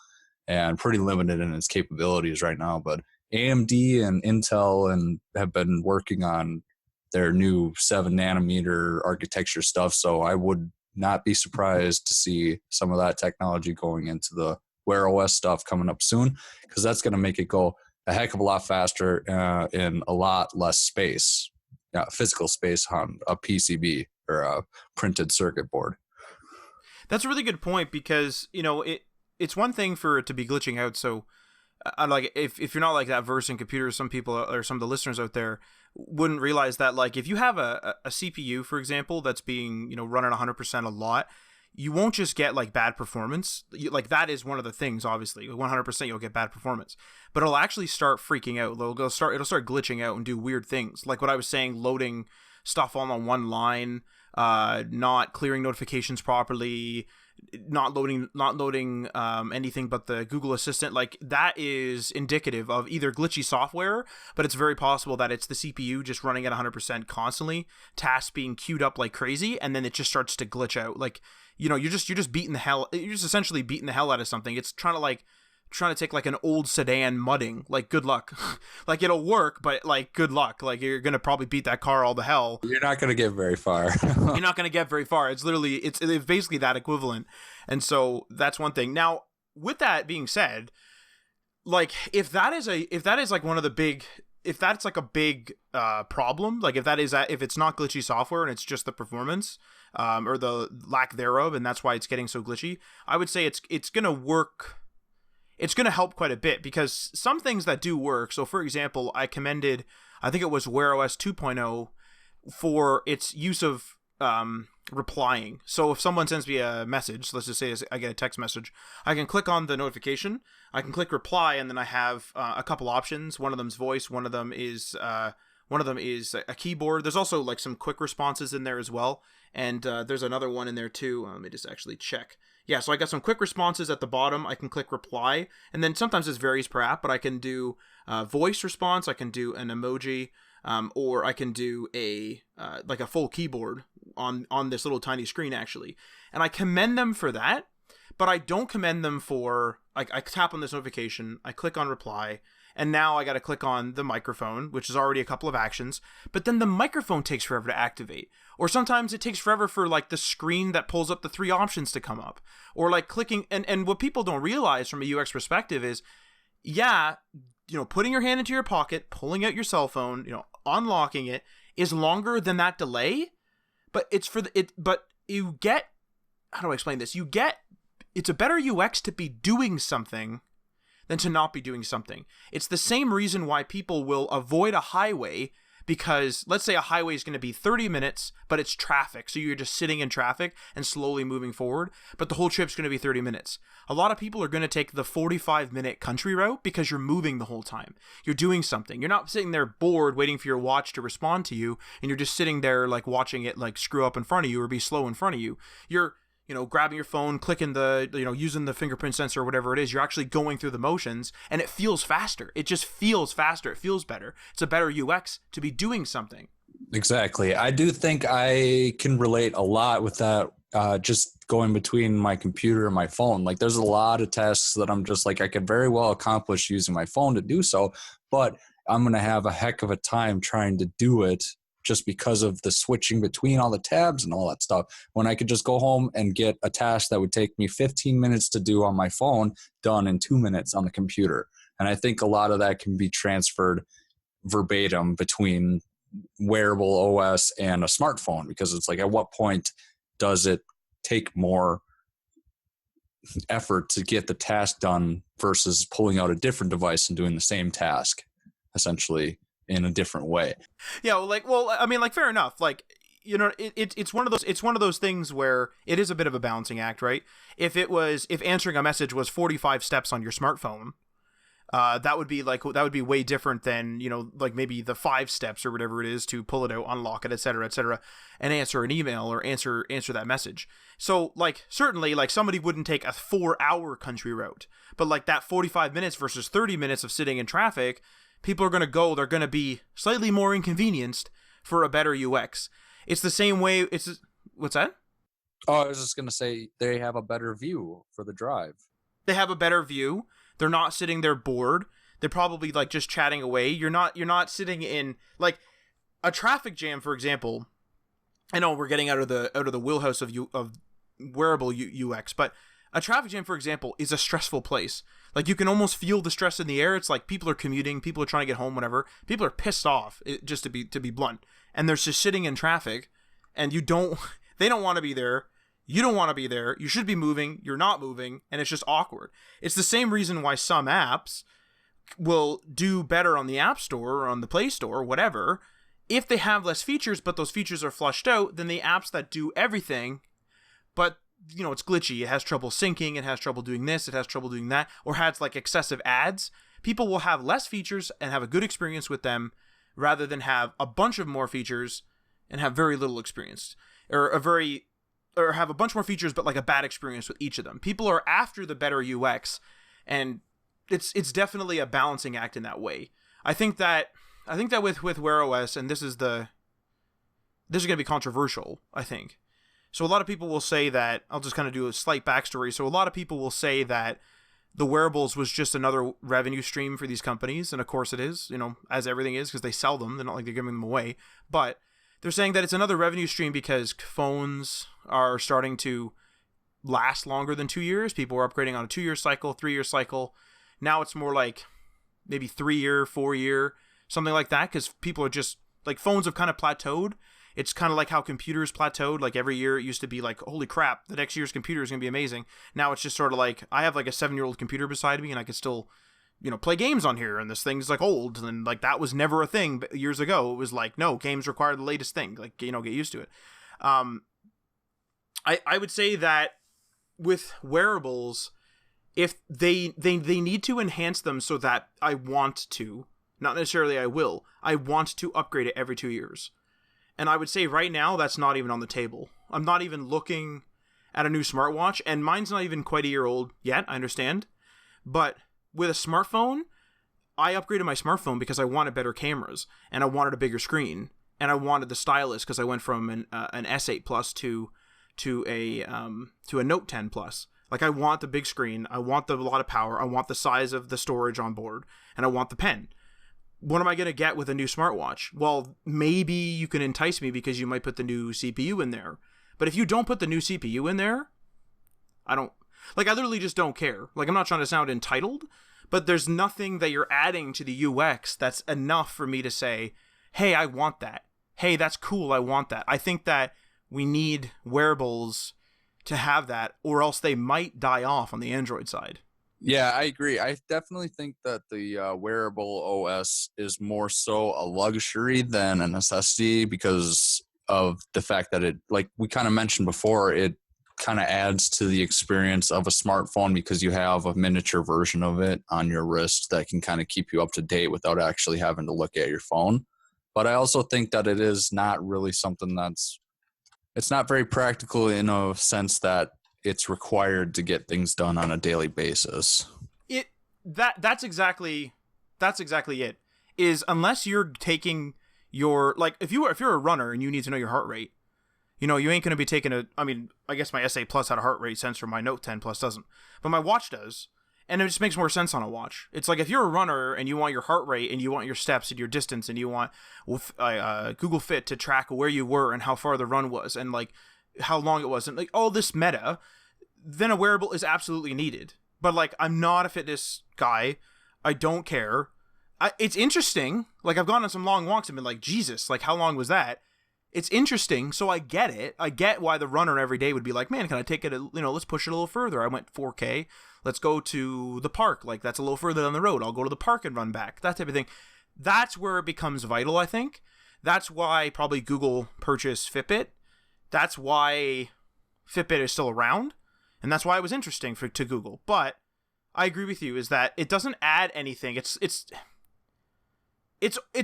and pretty limited in its capabilities right now, but AMD and Intel and have been working on their new 7 nanometer architecture stuff. So I would not be surprised to see some of that technology going into the Wear OS stuff coming up soon, because that's going to make it go a heck of a lot faster in a lot less space, physical space on a PCB or a printed circuit board. That's a really good point, because it's one thing for it to be glitching out. So like if you're not like that versed in computers, some people or some of the listeners out there wouldn't realize that, like, if you have a CPU, for example, that's being run at 100% a lot, you won't just get like bad performance. Like, that is one of the things. Obviously 100% you'll get bad performance, but it'll actually start freaking out. It'll start glitching out and do weird things, like what I was saying, loading stuff all on one line, not clearing notifications properly, not loading anything but the Google Assistant. Like, that is indicative of either glitchy software, but it's very possible that it's the CPU just running at 100% constantly, tasks being queued up like crazy, and then it just starts to glitch out. Like, you're just essentially beating the hell out of something. It's trying to take like an old sedan mudding. Like, good luck. Like, it'll work, but like, good luck. Like, you're gonna probably beat that car all the hell. You're not gonna get very far. You're not gonna get very far. It's literally it's basically that equivalent. And so that's one thing. Now, with that being said, like, if that's like a big problem, like if it's not glitchy software and it's just the performance or the lack thereof, and that's why it's getting so glitchy, I would say it's gonna work. It's going to help quite a bit, because some things that do work. So, for example, I commended, I think it was Wear OS 2.0 for its use of replying. So if someone sends me a message, let's just say I get a text message, I can click on the notification, I can click reply, and then I have a couple options. One of them's voice, one of them is a keyboard. There's also like some quick responses in there as well. And there's another one in there too. Let me just actually check. Yeah, so I got some quick responses at the bottom. I can click reply, and then sometimes this varies per app, but I can do voice response, I can do an emoji, or I can do a full keyboard on this little tiny screen, actually. And I commend them for that, but I don't commend them for, I tap on this notification, I click on reply, and now I got to click on the microphone, which is already a couple of actions, but then the microphone takes forever to activate. Or sometimes it takes forever for like the screen that pulls up the 3 options to come up. Or like clicking, and what people don't realize from a UX perspective is, putting your hand into your pocket, pulling out your cell phone, unlocking it is longer than that delay, but you get, how do I explain this? It's a better UX to be doing something than to not be doing something. It's the same reason why people will avoid a highway, because let's say a highway is going to be 30 minutes, but it's traffic. So you're just sitting in traffic and slowly moving forward, but the whole trip's going to be 30 minutes. A lot of people are going to take the 45-minute country route because you're moving the whole time. You're doing something. You're not sitting there bored waiting for your watch to respond to you, and you're just sitting there like watching it like screw up in front of you or be slow in front of you. You're grabbing your phone, clicking using the fingerprint sensor or whatever it is. You're actually going through the motions, and it feels faster. It just feels faster. It feels better. It's a better UX to be doing something. Exactly. I do think I can relate a lot with that, just going between my computer and my phone. Like, there's a lot of tasks that I'm just like, I could very well accomplish using my phone to do so, but I'm going to have a heck of a time trying to do it just because of the switching between all the tabs and all that stuff, when I could just go home and get a task that would take me 15 minutes to do on my phone done in 2 minutes on the computer. And I think a lot of that can be transferred verbatim between wearable OS and a smartphone, because it's like, at what point does it take more effort to get the task done versus pulling out a different device and doing the same task essentially in a different way? Yeah, fair enough. Like, it's one of those things where it is a bit of a balancing act, right? If answering a message was 45 steps on your smartphone, That would be way different than, like maybe the 5 steps or whatever it is to pull it out, unlock it, etc., and answer an email or answer that message. So like certainly like somebody wouldn't take a 4-hour country route, but like that 45 minutes versus 30 minutes of sitting in traffic, people are going to go, they're going to be slightly more inconvenienced for a better UX. It's the same way. What's that? Oh, I was just going to say they have a better view for the drive. They have a better view. They're not sitting there bored. They're probably like just chatting away. You're not sitting in like a traffic jam, for example. I know we're getting out of the wheelhouse of wearable UX, but a traffic jam, for example, is a stressful place. Like you can almost feel the stress in the air. It's like people are commuting, people are trying to get home, whatever. People are pissed off, just to be blunt, and they're just sitting in traffic, and they don't want to be there. You don't want to be there. You should be moving. You're not moving. And it's just awkward. It's the same reason why some apps will do better on the App Store or on the Play Store or whatever if they have less features, but those features are flushed out than the apps that do everything. But, it's glitchy. It has trouble syncing. It has trouble doing this. It has trouble doing that. Or has like excessive ads. People will have less features and have a good experience with them rather than have a bunch of more features and have very little experience. Or have a bunch more features, but like a bad experience with each of them. People are after the better UX, and it's definitely a balancing act in that way. I think that with Wear OS, and this is going to be controversial, I think. So a lot of people will say that, I'll just kind of do a slight backstory. So a lot of people will say that the wearables was just another revenue stream for these companies, and of course it is, as everything is, because they sell them. They're not like they're giving them away, but they're saying that it's another revenue stream because phones are starting to last longer than 2 years. People are upgrading on a 2-year cycle, 3-year cycle. Now it's more like maybe 3-year, 4-year, something like that, because people are just, like, phones have kind of plateaued. It's kind of like how computers plateaued. Like every year it used to be like, holy crap, the next year's computer is going to be amazing. Now it's just sort of like, I have like a 7-year-old computer beside me and I can still play games on here, and this thing's like old, and like that was never a thing years ago. It was like, no, games require the latest thing, like, get used to it. I would say that with wearables, if they need to enhance them so that I want to, not necessarily I want to upgrade it every 2 years. And I would say right now that's not even on the table. I'm not even looking at a new smartwatch, and mine's not even quite a year old yet, I understand, but with a smartphone, I upgraded my smartphone because I wanted better cameras, and I wanted a bigger screen, and I wanted the stylus because I went from an S8 Plus to a Note 10 Plus. Like, I want the big screen, I want a lot of power, I want the size of the storage on board, and I want the pen. What am I going to get with a new smartwatch? Well, maybe you can entice me because you might put the new CPU in there. But if you don't put the new CPU in there, I literally just don't care. Like, I'm not trying to sound entitled, but there's nothing that you're adding to the UX that's enough for me to say, hey, I want that. Hey, that's cool, I want that. I think that we need wearables to have that, or else they might die off on the Android side. Yeah, I agree. I definitely think that the wearable OS is more so a luxury than a necessity because of the fact that it, like we kind of mentioned before, it kind of adds to the experience of a smartphone because you have a miniature version of it on your wrist that can kind of keep you up to date without actually having to look at your phone. But I also think that it is not really something it's not very practical in a sense that it's required to get things done on a daily basis. That's exactly it. Is unless you're taking your, like, if you're a runner and you need to know your heart rate, you ain't going to be taking I guess my S8 Plus had a heart rate sensor, my Note 10 Plus doesn't, but my watch does, and it just makes more sense on a watch. It's like if you're a runner and you want your heart rate and you want your steps and your distance and you want Google Fit to track where you were and how far the run was and like how long it was and like all this meta, then a wearable is absolutely needed. But like, I'm not a fitness guy. I don't care. It's interesting. Like, I've gone on some long walks and been like, Jesus, like, how long was that? It's interesting, so I get it. I get why the runner every day would be like, man, can I take it, let's push it a little further. I went 4K. Let's go to the park. Like, that's a little further down the road. I'll go to the park and run back. That type of thing. That's where it becomes vital, I think. That's why probably Google purchased Fitbit. That's why Fitbit is still around. And that's why it was interesting to Google. But I agree with you, is that it doesn't add anything. It's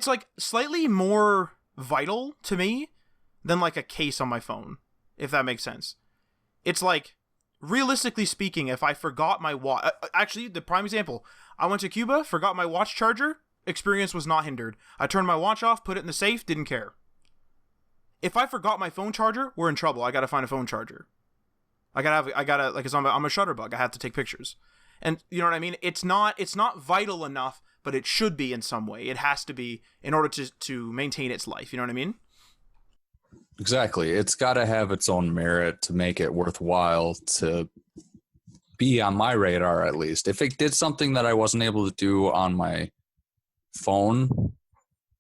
like slightly more vital to me than like a case on my phone, if that makes sense. It's like, realistically speaking, if I forgot my watch, actually, the prime example, I went to Cuba, forgot my watch charger, experience was not hindered. I turned my watch off, put it in the safe, didn't care. If I forgot my phone charger, we're in trouble. I gotta find a phone charger. Like, I'm a shutterbug. I have to take pictures. And you know what I mean? It's not vital enough, but it should be in some way. It has to be in order to maintain its life. You know what I mean? Exactly. It's got to have its own merit to make it worthwhile to be on my radar, at least. If it did something that I wasn't able to do on my phone,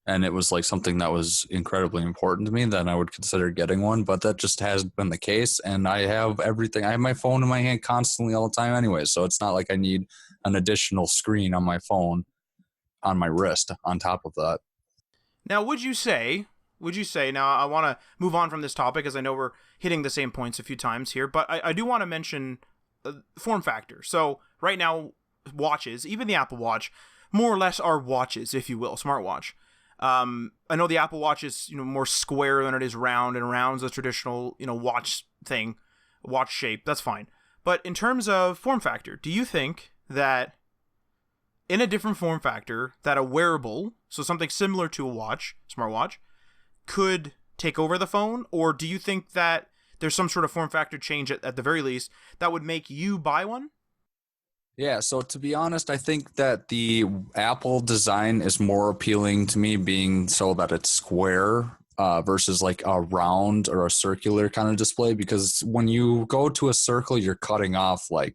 and it was like something that was incredibly important to me, then I would consider getting one. But that just hasn't been the case. And I have everything. I have my phone in my hand constantly all the time anyway. So it's not like I need an additional screen on my phone on my wrist on top of that. Now, would you say, now I want to move on from this topic, as I know we're hitting the same points a few times here, but I do want to mention form factor. So right now, watches, even the Apple Watch, more or less are watches, if you will, smartwatch. I know the Apple Watch is, more square than it is round, and round's a traditional, watch thing, watch shape. That's fine. But in terms of form factor, do you think that in a different form factor, that a wearable, so something similar to a watch, smartwatch, could take over the phone? Or do you think that there's some sort of form factor change at the very least that would make you buy one? Yeah, so to be honest, I think that the Apple design is more appealing to me, being so that it's square versus like a round or a circular kind of display. Because when you go to a circle, you're cutting off like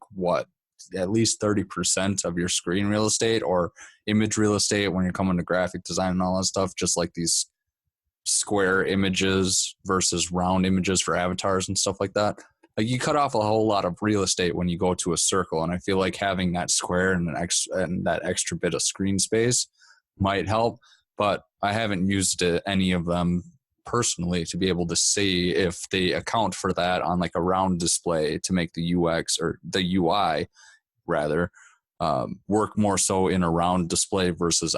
at least 30% of your screen real estate or image real estate when you're coming to graphic design and all that stuff, just like these square images versus round images for avatars and stuff like that. Like, you cut off a whole lot of real estate when you go to a circle, and I feel like having that square and that extra bit of screen space might help. But I haven't used any of them personally to be able to see if they account for that on like a round display to make the UX or the UI rather work more so in a round display versus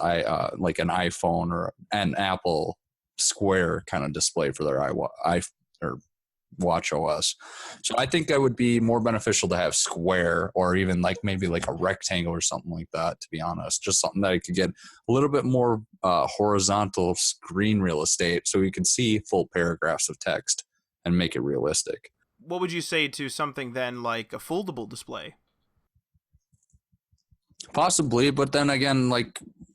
like an iPhone or an Apple square kind of display for their or watch OS. So I think that would be more beneficial to have square, or even like maybe like a rectangle or something like that, to be honest. Just something that I could get a little bit more horizontal screen real estate so you can see full paragraphs of text and make it realistic. What would you say to something then like a foldable display? Possibly, but then again,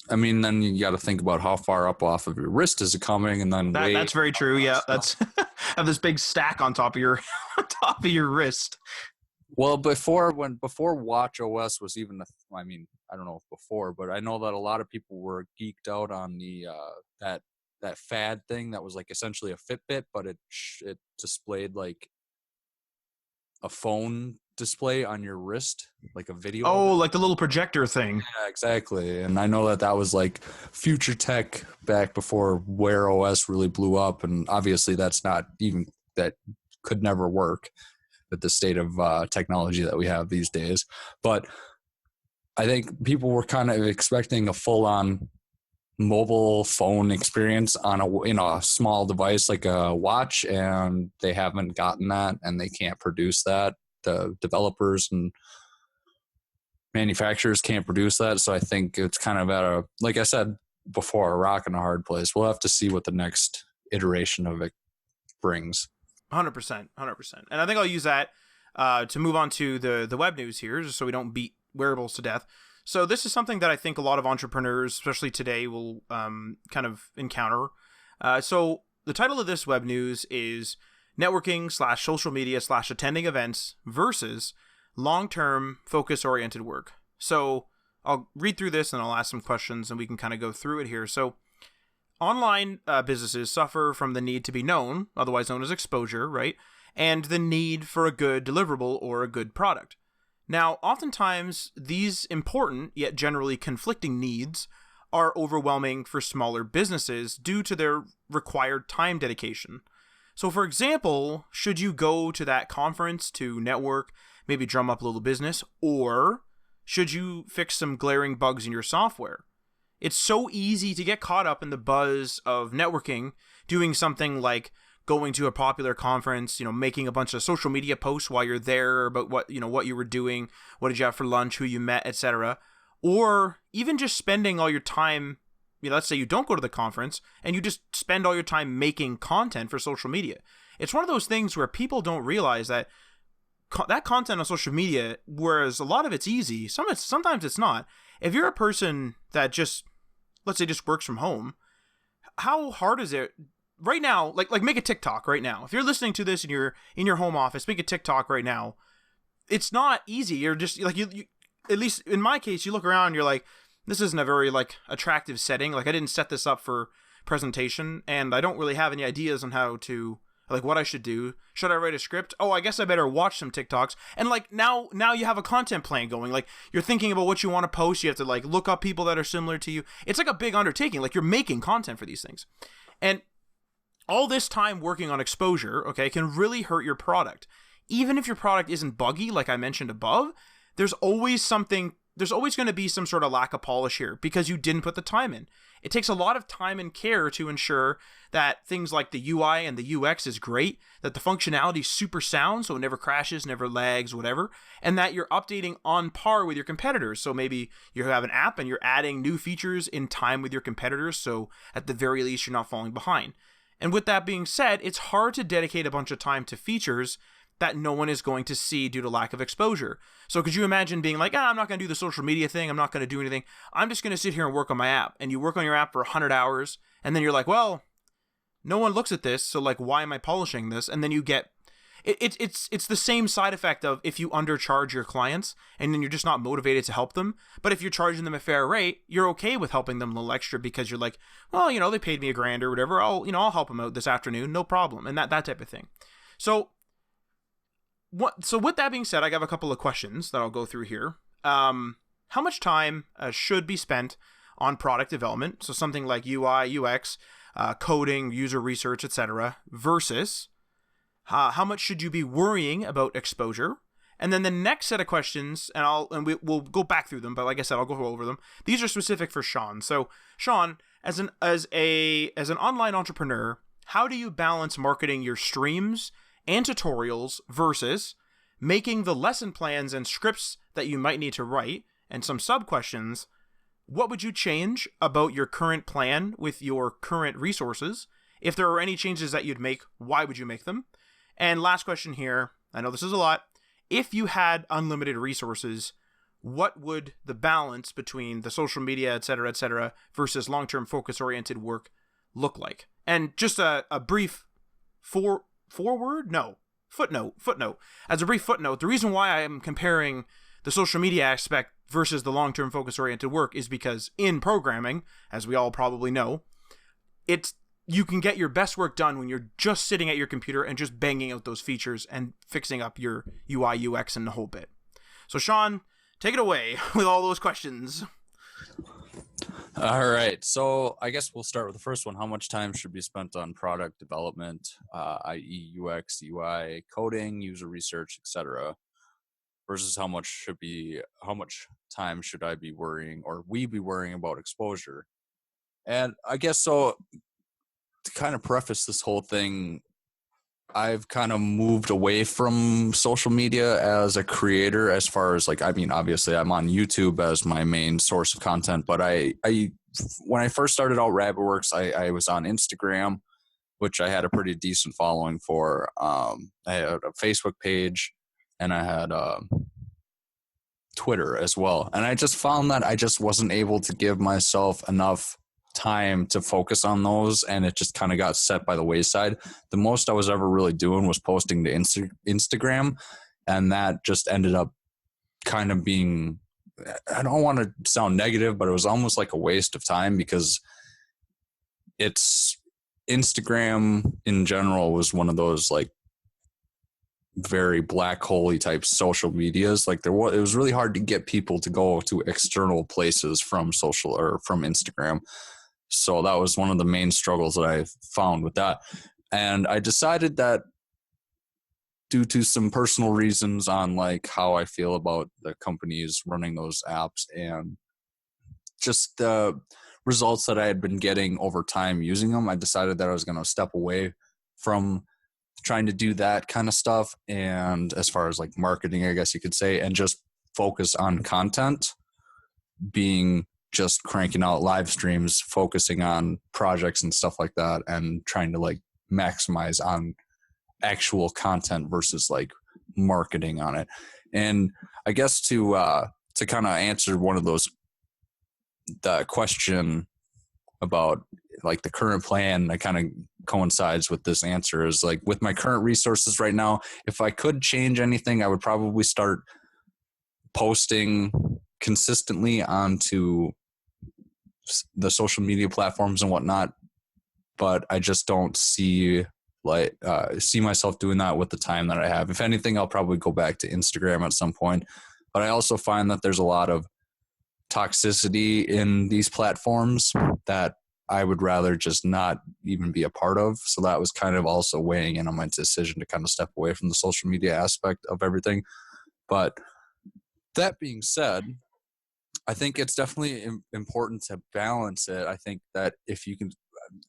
then you got to think about how far up off of your wrist is it coming, and then that's very true. Yeah, that's have this big stack on top of your wrist. Well, before Watch OS was even, I don't know if before, but I know that a lot of people were geeked out on the that fad thing that was like essentially a Fitbit, but it displayed like a phone display on your wrist, like a video. Oh, like the little projector thing. Yeah, exactly. And I know that was like future tech back before Wear OS really blew up, and obviously that could never work with the state of technology that we have these days. But I think people were kind of expecting a full-on mobile phone experience in a small device like a watch, and they haven't gotten that, and they can't produce that. The developers and manufacturers can't produce that. So I think it's kind of like I said before, a rock and a hard place. We'll have to see what the next iteration of it brings. 100%. And I think I'll use that to move on to the web news here, just so we don't beat wearables to death. So this is something that I think a lot of entrepreneurs, especially today, will kind of encounter. So the title of this web news is networking / social media / attending events versus long-term focus-oriented work. So I'll read through this and I'll ask some questions and we can kind of go through it here. So online businesses suffer from the need to be known, otherwise known as exposure, right? And the need for a good deliverable or a good product. Now, oftentimes, these important yet generally conflicting needs are overwhelming for smaller businesses due to their required time dedication. So, for example, should you go to that conference to network, maybe drum up a little business, or should you fix some glaring bugs in your software? It's so easy to get caught up in the buzz of networking, doing something like going to a popular conference, making a bunch of social media posts while you're there about what you were doing, what did you have for lunch, who you met, etc. Or even just spending all your time, let's say you don't go to the conference and you just spend all your time making content for social media. It's one of those things where people don't realize that that content on social media, whereas a lot of it's easy, sometimes it's not. If you're a person that let's say just works from home, how hard is it right now? Like make a TikTok right now. If you're listening to this and you're in your home office, make a TikTok right now. It's not easy. You're just like you at least in my case, you look around, you're like, this isn't a very attractive setting. Like I didn't set this up for presentation, and I don't really have any ideas on how to what I should do. Should I write a script? Oh, I guess I better watch some TikToks. And now you have a content plan going. Like you're thinking about what you want to post. You have to look up people that are similar to you. It's like a big undertaking. Like you're making content for these things. And all this time working on exposure, okay, can really hurt your product. Even if your product isn't buggy, like I mentioned above, there's always going to be some sort of lack of polish here because you didn't put the time in. It takes a lot of time and care to ensure that things like the UI and the UX is great, that the functionality is super sound, so it never crashes, never lags, whatever, and that you're updating on par with your competitors. So maybe you have an app and you're adding new features in time with your competitors, so at the very least, you're not falling behind. And with that being said, it's hard to dedicate a bunch of time to features that no one is going to see due to lack of exposure. So could you imagine being like, I'm not going to do the social media thing. I'm not going to do anything. I'm just going to sit here and work on my app. And you work on your app for 100 hours. And then you're like, well, no one looks at this. So why am I polishing this? And then you get, it's the same side effect of if you undercharge your clients and then you're just not motivated to help them. But if you're charging them a fair rate, you're okay with helping them a little extra because you're like, well, they paid me $1,000 or whatever. I'll help them out this afternoon. No problem. And that type of thing. So with that being said, I have a couple of questions that I'll go through here. How much time should be spent on product development? So something like UI, UX, coding, user research, etc. versus how much should you be worrying about exposure? And then the next set of questions, we'll go back through them, but like I said, I'll go over them. These are specific for Sean. So Sean, as an online entrepreneur, how do you balance marketing your streams and tutorials versus making the lesson plans and scripts that you might need to write? And some sub questions: what would you change about your current plan with your current resources? If there are any changes that you'd make, why would you make them? And last question here, I know this is a lot. If you had unlimited resources, what would the balance between the social media, et cetera, versus long-term focus-oriented work look like? And just a brief footnote. As a brief footnote, the reason why I am comparing the social media aspect versus the long-term focus-oriented work is because in programming, as we all probably know, you can get your best work done when you're just sitting at your computer and just banging out those features and fixing up your UI, UX, and the whole bit. So Sean, take it away with all those questions. All right. So I guess we'll start with the first one. How much time should be spent on product development, i.e. UX, UI, coding, user research, etc., versus how much time should I be worrying, or we be worrying about exposure? And I guess so, to kind of preface this whole thing, I've kind of moved away from social media as a creator, as far as obviously I'm on YouTube as my main source of content, but I when I first started out Rabbitworks, I was on Instagram, which I had a pretty decent following for. I had a Facebook page and I had Twitter as well. And I just found that I just wasn't able to give myself enough time to focus on those, and it just kind of got set by the wayside. The most I was ever really doing was posting to Instagram, and that just ended up kind of being, I don't want to sound negative, but it was almost like a waste of time, because Instagram in general was one of those very black hole-y type social medias. It was really hard to get people to go to external places from social or from Instagram. So that was one of the main struggles that I found with that. And I decided that due to some personal reasons on like how I feel about the companies running those apps and just the results that I had been getting over time using them, I decided that I was going to step away from trying to do that kind of stuff. And as far as like marketing, I guess you could say, and just focus on content, being just cranking out live streams, focusing on projects and stuff like that, and trying to like maximize on actual content versus like marketing on it. And I guess to kind of answer one of those, the question about like the current plan that kind of coincides with this answer is like with my current resources right now, if I could change anything, I would probably start posting consistently onto the social media platforms and whatnot. But I just don't see myself doing that with the time that I have. If anything, I'll probably go back to Instagram at some point. But I also find that there's a lot of toxicity in these platforms that I would rather just not even be a part of. So that was kind of also weighing in on my decision to kind of step away from the social media aspect of everything. But that being said, I think it's definitely important to balance it. I think that if you can,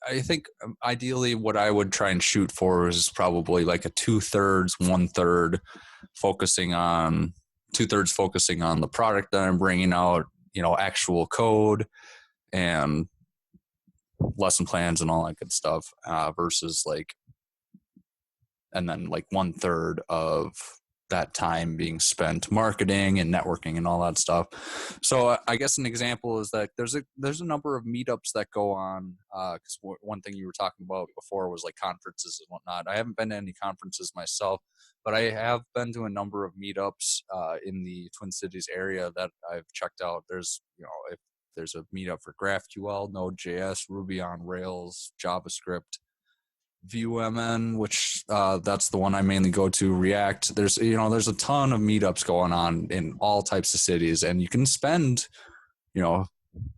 I think ideally what I would try and shoot for is probably like a 2/3, 1/3 focusing on 2/3 focusing on the product that I'm bringing out, actual code and lesson plans and all that good stuff, versus like, and then like 1/3 of that time being spent marketing and networking and all that stuff. So I guess an example is that there's a number of meetups that go on, because one thing you were talking about before was like conferences and whatnot. I haven't been to any conferences myself, but I have been to a number of meetups in the Twin Cities area that I've checked out. There's, if there's a meetup for GraphQL, Node.js, Ruby on Rails, JavaScript, VueMN, which that's the one I mainly go to, React. There's a ton of meetups going on in all types of cities, and you can spend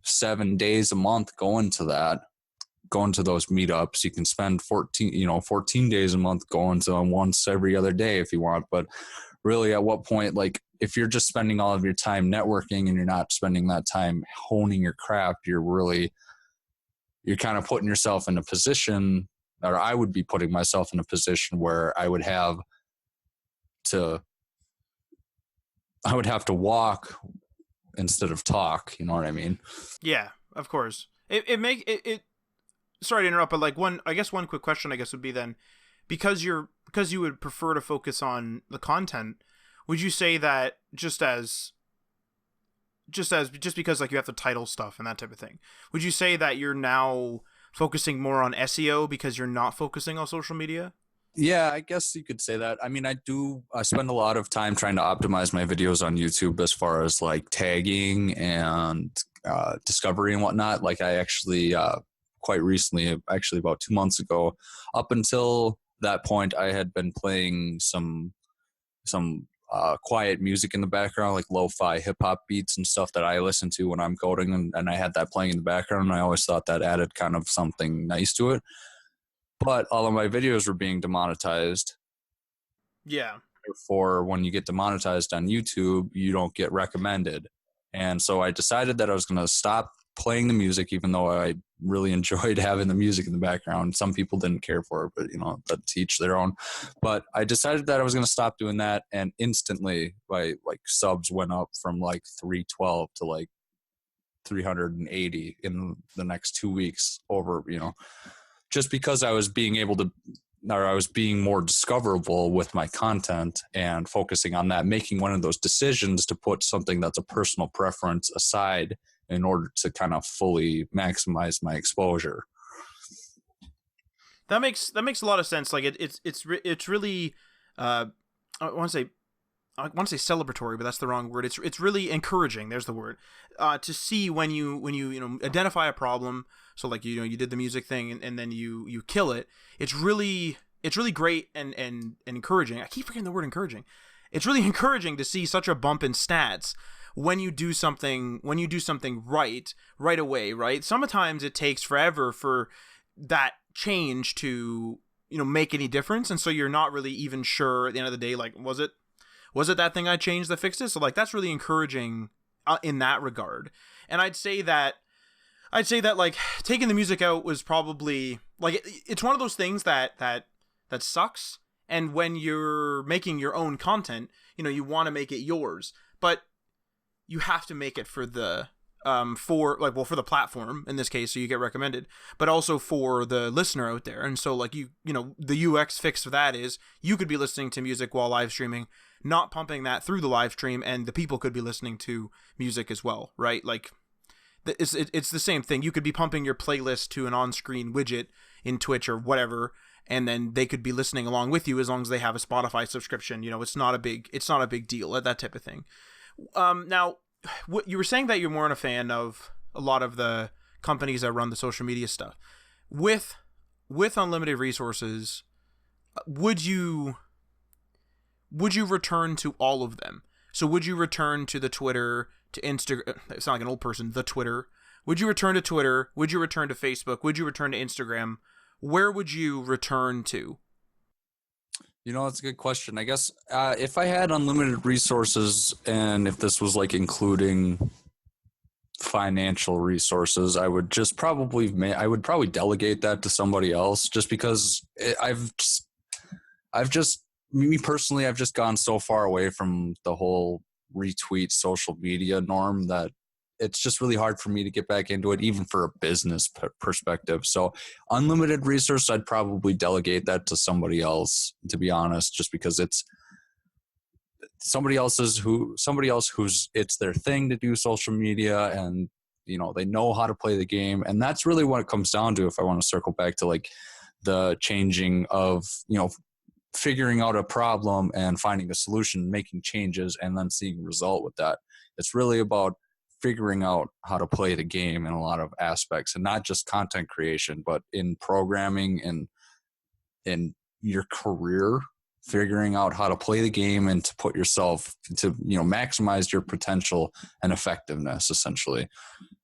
7 days a month going to those meetups. You can spend 14 days a month going to them once every other day if you want. But really, at what point, like if you're just spending all of your time networking and you're not spending that time honing your craft, you're kind of putting yourself in a position, or I would be putting myself in a position where I would have to walk instead of talk. You know what I mean? Yeah, of course. It sorry to interrupt, but like one quick question would be then, because you would prefer to focus on the content, would you say that just because like you have to title stuff and that type of thing, would you say that you're now focusing more on SEO because you're not focusing on social media? Yeah, I guess you could say that. I mean, I spend a lot of time trying to optimize my videos on YouTube as far as like tagging and discovery and whatnot. Like I actually quite recently, actually about 2 months ago, up until that point, I had been playing some quiet music in the background, like lo-fi hip-hop beats and stuff that I listen to when I'm coding, and I had that playing in the background, and I always thought that added kind of something nice to it. But all of my videos were being demonetized. Yeah. Therefore, when you get demonetized on YouTube, you don't get recommended. And so I decided that I was going to stop playing the music, even though I really enjoyed having the music in the background. Some people didn't care for it, but but to each their own. But I decided that I was going to stop doing that, and instantly my like subs went up from like 312 to like 380 in the next 2 weeks over, just because I was being more discoverable with my content and focusing on that, making one of those decisions to put something that's a personal preference aside in order to kind of fully maximize my exposure. That makes a lot of sense. Like it's really I want to say celebratory, but that's the wrong word. It's really encouraging. There's the word. To see when you identify a problem. So like you did the music thing and then you kill it. It's really great and encouraging. I keep forgetting the word encouraging. It's really encouraging to see such a bump in stats when you do something right away, right? Sometimes it takes forever for that change to make any difference, and so you're not really even sure at the end of the day, like, was it that thing I changed that fixed it? So like that's really encouraging in that regard. And I'd say that like taking the music out was probably like it's one of those things that sucks. And when you're making your own content, you want to make it yours, but you have to make it for the for the platform in this case, so you get recommended, but also for the listener out there. And so like the UX fix for that is you could be listening to music while live streaming, not pumping that through the live stream, and the people could be listening to music as well, right? Like it's the same thing. You could be pumping your playlist to an on-screen widget in Twitch or whatever, and then they could be listening along with you as long as they have a Spotify subscription. It's not a big deal, that type of thing. Now, what you were saying that you're more a fan of a lot of the companies that run the social media stuff with unlimited resources. Would you return to all of them? So would you return to the Twitter, to Instagram? I sound like an old person. The Twitter. Would you return to Twitter? Would you return to Facebook? Would you return to Instagram? Where would you return to? That's a good question. I guess if I had unlimited resources, and if this was like including financial resources, I would probably delegate that to somebody else, just because me personally, I've just gone so far away from the whole retweet social media norm that it's just really hard for me to get back into it, even for a business perspective. So unlimited resource, I'd probably delegate that to somebody else, to be honest, just because it's somebody else who's it's their thing to do social media, and they know how to play the game. And that's really what it comes down to. If I want to circle back to like the changing of, figuring out a problem and finding a solution, making changes, and then seeing a result with that. It's really about figuring out how to play the game in a lot of aspects, and not just content creation, but in programming and in your career, figuring out how to play the game and to put yourself to, maximize your potential and effectiveness, essentially.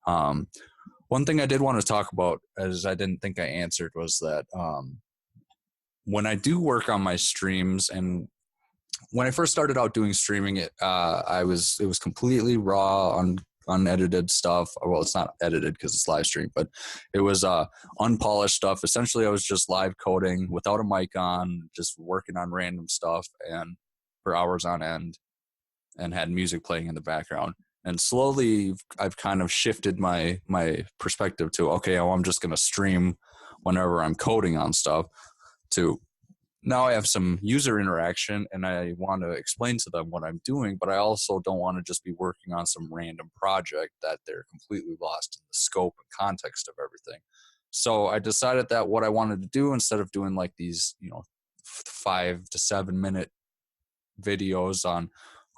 One thing I did want to talk about, as I didn't think I answered, was that when I do work on my streams, and when I first started out doing streaming, it was completely raw, unedited stuff. Well, it's not edited because it's live stream, but it was unpolished stuff. Essentially, I was just live coding without a mic on, just working on random stuff and for hours on end, and had music playing in the background. And slowly, I've kind of shifted my perspective to, okay, I'm just going to stream whenever I'm coding on stuff, to now I have some user interaction and I want to explain to them what I'm doing, but I also don't want to just be working on some random project that they're completely lost in the scope and context of everything. So I decided that what I wanted to do, instead of doing like these, 5 to 7 minute videos on,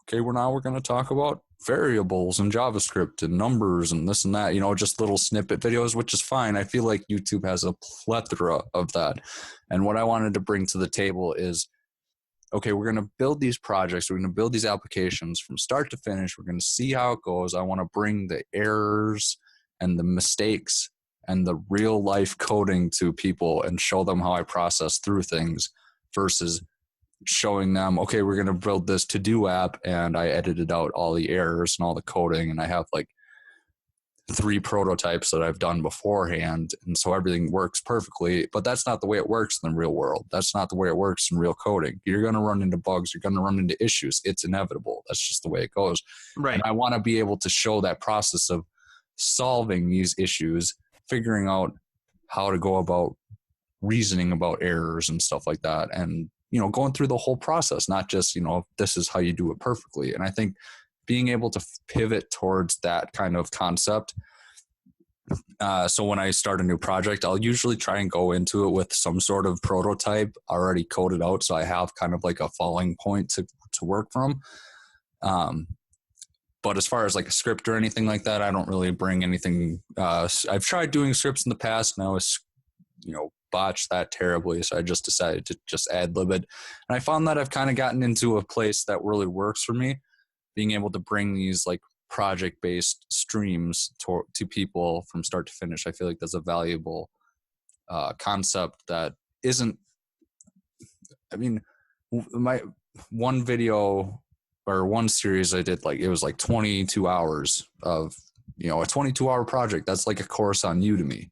okay, we're going to talk about variables and JavaScript and numbers and this and that, just little snippet videos, which is fine. I feel like YouTube has a plethora of that. And what I wanted to bring to the table is, okay, we're going to build these projects. We're going to build these applications from start to finish. We're going to see how it goes. I want to bring the errors and the mistakes and the real life coding to people and show them how I process through things, versus showing them, okay, we're going to build this to-do app and I edited out all the errors and all the coding, and I have like 3 prototypes that I've done beforehand, and so everything works perfectly. But that's not the way it works in the real world. That's not the way it works in real coding. You're going to run into bugs. You're going to run into issues. It's inevitable. That's just the way it goes. Right. And I want to be able to show that process of solving these issues, figuring out how to go about reasoning about errors and stuff like that, and going through the whole process, not just, this is how you do it perfectly. And I think being able to pivot towards that kind of concept. So when I start a new project, I'll usually try and go into it with some sort of prototype already coded out, so I have kind of like a falling point to work from. But as far as like a script or anything like that, I don't really bring anything. I've tried doing scripts in the past, and I was, botched that terribly. So I just decided to just ad-lib it. And I found that I've kind of gotten into a place that really works for me, being able to bring these like project-based streams to people from start to finish. I feel like that's a valuable concept that isn't I mean, my one video or one series I did, like, it was like 22 hours of, a 22-hour project. That's like a course on Udemy,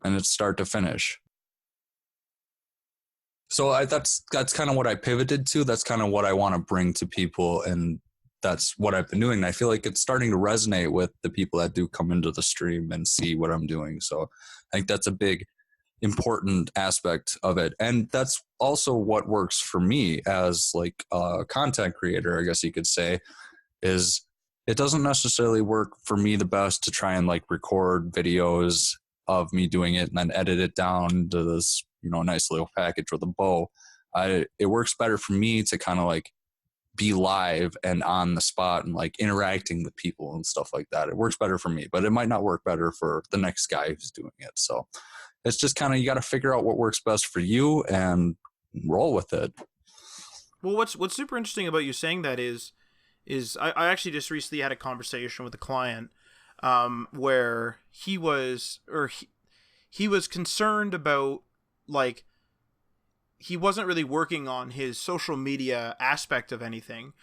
and it's start to finish. So that's kind of what I pivoted to. That's kind of what I want to bring to people, and that's what I've been doing. And I feel like it's starting to resonate with the people that do come into the stream and see what I'm doing. So I think that's a big, important aspect of it. And that's also what works for me as like a content creator, I guess you could say, is it doesn't necessarily work for me the best to try and like record videos of me doing it and then edit it down to this, nice little package with a bow. It works better for me to kind of like be live and on the spot and like interacting with people and stuff like that. It works better for me, but it might not work better for the next guy who's doing it. So it's just kind of, you got to figure out what works best for you and roll with it. Well, what's super interesting about you saying that is I actually just recently had a conversation with a client where he was concerned about, like, he wasn't really working on his social media aspect of anything,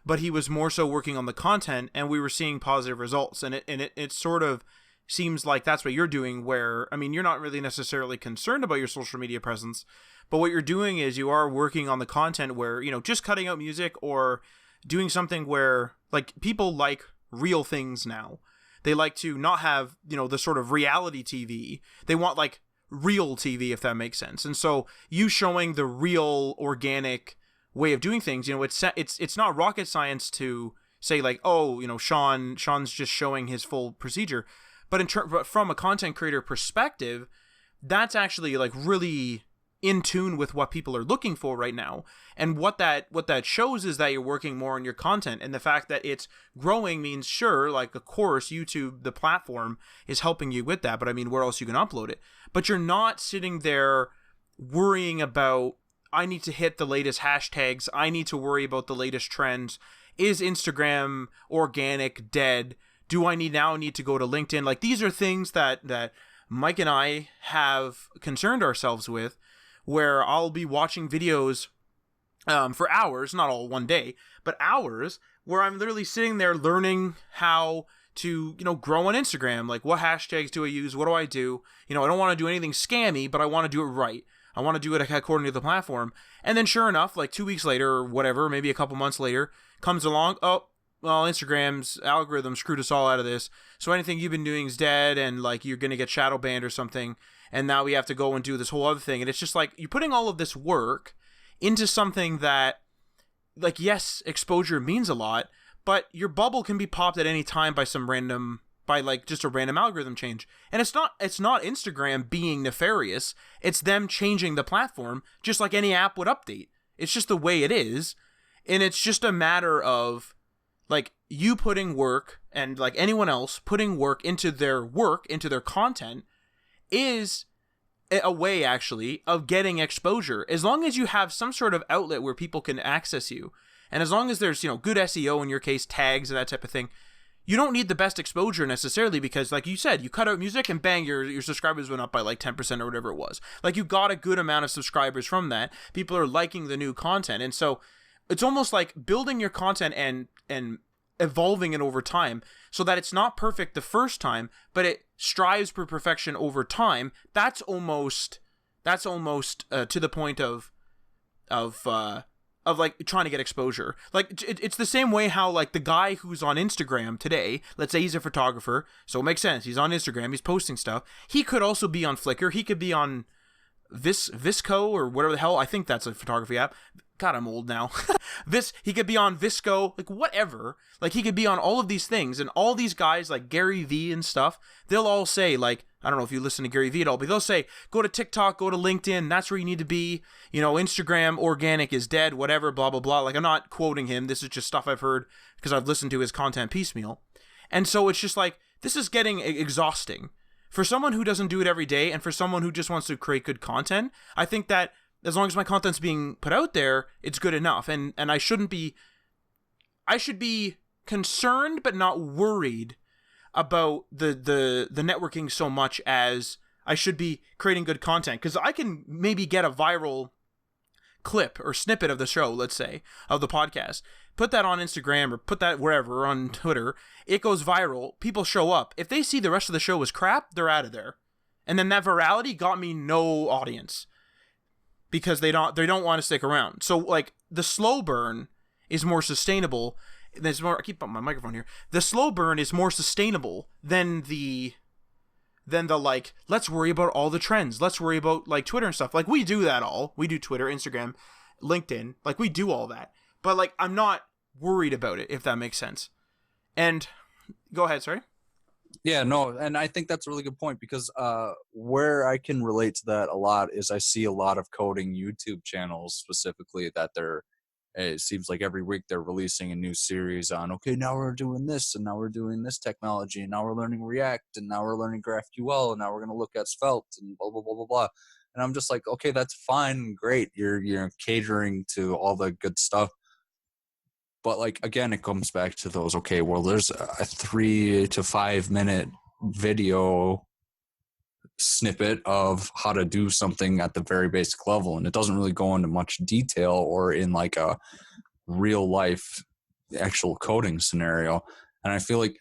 but he was more so working on the content, and we were seeing positive results. And it sort of seems like that's what you're doing, where, I mean, you're not really necessarily concerned about your social media presence, but what you're doing is you are working on the content where, just cutting out music or doing something where, like, people like real things now. They like to not have, the sort of reality TV. They want, like, real TV, if that makes sense. And so you showing the real organic way of doing things, it's not rocket science to say, like, oh, Sean's just showing his full procedure. But from a content creator perspective, that's actually, like, really in tune with what people are looking for right now. And what that shows is that you're working more on your content, and the fact that it's growing means, sure, like, of course, YouTube, the platform, is helping you with that, but I mean, where else you can upload it? But you're not sitting there worrying about, I need to hit the latest hashtags, I need to worry about the latest trends. Is Instagram organic dead? Do I need to go to LinkedIn? Like, these are things that Mike and I have concerned ourselves with, where I'll be watching videos for hours, not all one day, but hours, where I'm literally sitting there learning how to, grow on Instagram. Like, what hashtags do I use? What do I do? I don't want to do anything scammy, but I want to do it right. I want to do it according to the platform. And then sure enough, like 2 weeks later or whatever, maybe a couple months later, comes along, oh, well, Instagram's algorithm screwed us all out of this. So anything you've been doing is dead, and, like, you're going to get shadow banned or something. And now we have to go and do this whole other thing. And it's just like, you're putting all of this work into something that, like, yes, exposure means a lot, but your bubble can be popped at any time by just a random algorithm change. And it's not Instagram being nefarious. It's them changing the platform, just like any app would update. It's just the way it is. And it's just a matter of, like, you putting work, and, like, anyone else putting work, into their content, is a way, actually, of getting exposure. As long as you have some sort of outlet where people can access you, and as long as there's, good SEO, in your case, tags and that type of thing, you don't need the best exposure necessarily, because, like you said, you cut out music and bang, your subscribers went up by like 10% or whatever it was. Like, you got a good amount of subscribers from that. People are liking the new content. And so it's almost like building your content and evolving it over time, so that it's not perfect the first time, but it strives for perfection over time. That's almost to the point of like trying to get exposure. Like, it's the same way how, like, the guy who's on Instagram today, let's say he's a photographer, so it makes sense. He's on Instagram, he's posting stuff. He could also be on Flickr. He could be on Visco or whatever the hell. I think that's a photography app. God, I'm old now. He could be on Visco, like, whatever. Like, he could be on all of these things, and all these guys, like Gary Vee and stuff, they'll all say, like, I don't know if you listen to Gary Vee at all, but they'll say, go to TikTok, go to LinkedIn, that's where you need to be. Instagram organic is dead, whatever, blah, blah, blah. Like, I'm not quoting him. This is just stuff I've heard because I've listened to his content piecemeal. And so it's just like, this is getting exhausting. For someone who doesn't do it every day, and for someone who just wants to create good content, I think that as long as my content's being put out there, it's good enough. And I should be concerned but not worried about the networking so much as I should be creating good content, because I can maybe get a viral clip or snippet of the show, let's say, of the podcast, put that on Instagram or put that wherever, on Twitter, it goes viral, people show up. If they see the rest of the show was crap, they're out of there. And then that virality got me no audience because they don't want to stick around. So like the slow burn is more sustainable. There's more. I keep on my microphone here. The slow burn is more sustainable than the like, let's worry about all the trends. Let's worry about like Twitter and stuff. Like we do that all. We do Twitter, Instagram, LinkedIn. Like we do all that. But like I'm not worried about it, if that makes sense. And go ahead, sorry. Yeah, no, and I think that's a really good point because where I can relate to that a lot is I see a lot of coding YouTube channels specifically that it seems like every week they're releasing a new series on, okay, now we're doing this, and now we're doing this technology, and now we're learning React, and now we're learning GraphQL, and now we're going to look at Svelte, and blah, blah, blah, blah, blah. And I'm just like, okay, that's fine, great. You're catering to all the good stuff. But like, again, it comes back to those, okay, well, there's a 3 to 5 minute video snippet of how to do something at the very basic level. And it doesn't really go into much detail or in like a real life actual coding scenario. And I feel like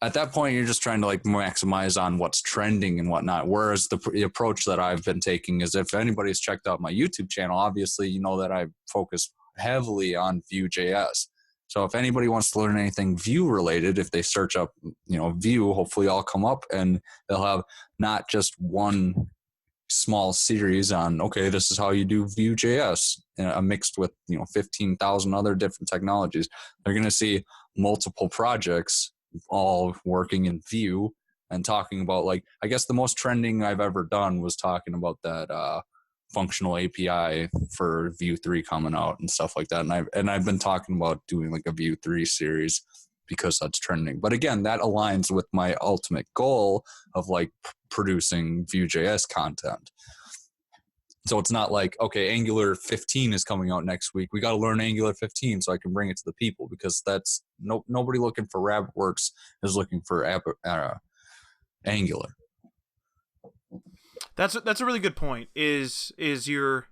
at that point, you're just trying to like maximize on what's trending and whatnot. Whereas the approach that I've been taking is, if anybody's checked out my YouTube channel, obviously, you know that I focus heavily on Vue.js. So if anybody wants to learn anything Vue related, if they search up, Vue, hopefully I'll come up and they'll have not just one small series on, okay, this is how you do Vue.js, mixed with, 15,000 other different technologies. They're going to see multiple projects all working in Vue and talking about, like, I guess the most trending I've ever done was talking about that functional API for Vue 3 coming out and stuff like that. And I've been talking about doing like a Vue 3 series because that's trending. But again, that aligns with my ultimate goal of like producing Vue.js content. So it's not like, okay, Angular 15 is coming out next week. We got to learn Angular 15 so I can bring it to the people, because that's nobody looking for RabbitWorks is looking for Angular. That's a really good point. Is you're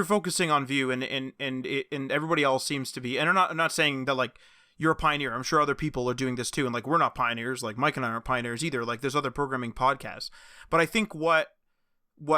focusing on Vue and everybody else seems to be, and I'm not saying that like you're a pioneer. I'm sure other people are doing this too, and like we're not pioneers. Like Mike and I aren't pioneers either. Like there's other programming podcasts, but I think what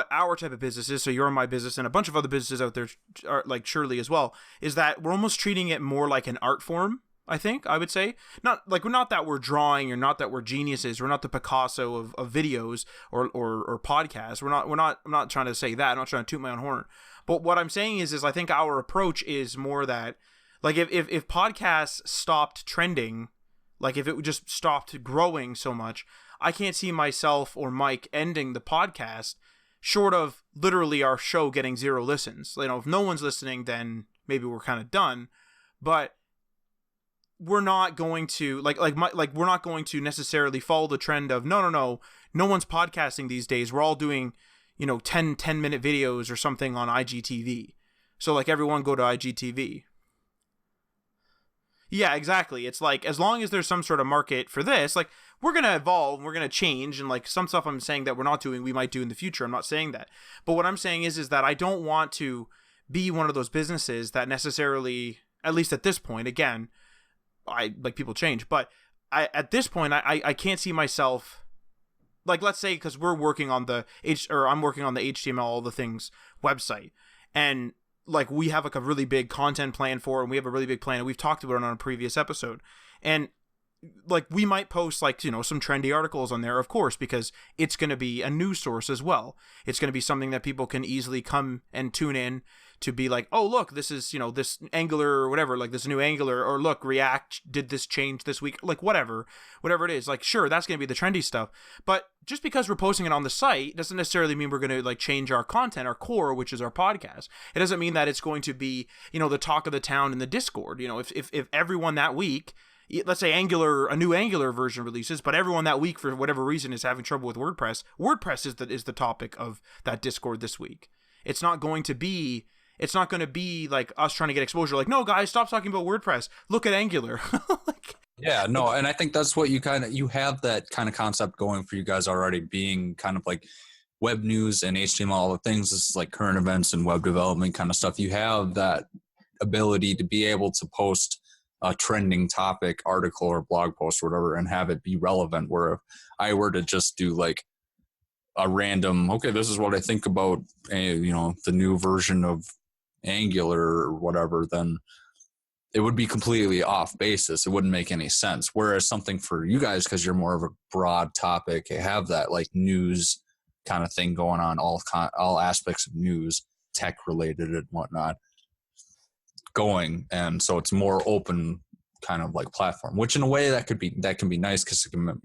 our type of business is, so you're my business and a bunch of other businesses out there are like surely as well, is that we're almost treating it more like an art form. I would say not that we're drawing, or not that we're geniuses. We're not the Picasso of videos or podcasts. I'm not trying to say that. I'm not trying to toot my own horn. But what I'm saying is I think our approach is more that, like, if podcasts stopped trending, like if it just stopped growing so much, I can't see myself or Mike ending the podcast short of literally our show getting 0 listens. If no one's listening, then maybe we're kind of done. But we're not going to we're not going to necessarily follow the trend of no one's podcasting these days. We're all doing 10-minute videos or something on IGTV. So like everyone go to IGTV. Yeah, exactly. It's like, as long as there's some sort of market for this, like we're going to evolve, we're going to change, and like some stuff I'm saying that we're not doing, we might do in the future. I'm not saying that. But what I'm saying is that I don't want to be one of those businesses that necessarily, at least at this point, again, people change, but at this point, I can't see myself, like, let's say, because we're working on I'm working on the HTML All the Things website, and like we have like a really big content plan for it, and we have a really big plan, and we've talked about it on a previous episode, and like we might post like some trendy articles on there, of course, because it's going to be a news source as well. It's going to be something that people can easily come and tune in to, be like, oh look, this is this Angular or whatever, like this new Angular, or look, React did this change this week, like whatever it is. Like sure, that's going to be the trendy stuff, but just because we're posting it on the site doesn't necessarily mean we're going to like change our content, our core, which is our podcast. It doesn't mean that it's going to be the talk of the town in the Discord. If everyone that week, let's say a new Angular version releases, but everyone that week for whatever reason is having trouble with WordPress is the topic of that Discord this week. It's not going to be like us trying to get exposure. Like, no guys, stop talking about WordPress. Look at Angular. Yeah, no, and I think that's what you have that kind of concept going for you guys already, being kind of like web news and HTML, all the things, this is like current events and web development kind of stuff. You have that ability to be able to post a trending topic, article, or blog post or whatever, and have it be relevant. Where if I were to just do like a random, okay, this is what I think about, the new version of Angular or whatever, then it would be completely off basis. It wouldn't make any sense. Whereas something for you guys, because you're more of a broad topic, you have that like news kind of thing going on, all aspects of news, tech related and whatnot going. And so it's more open kind of like platform, which in a way that can be nice, because it can,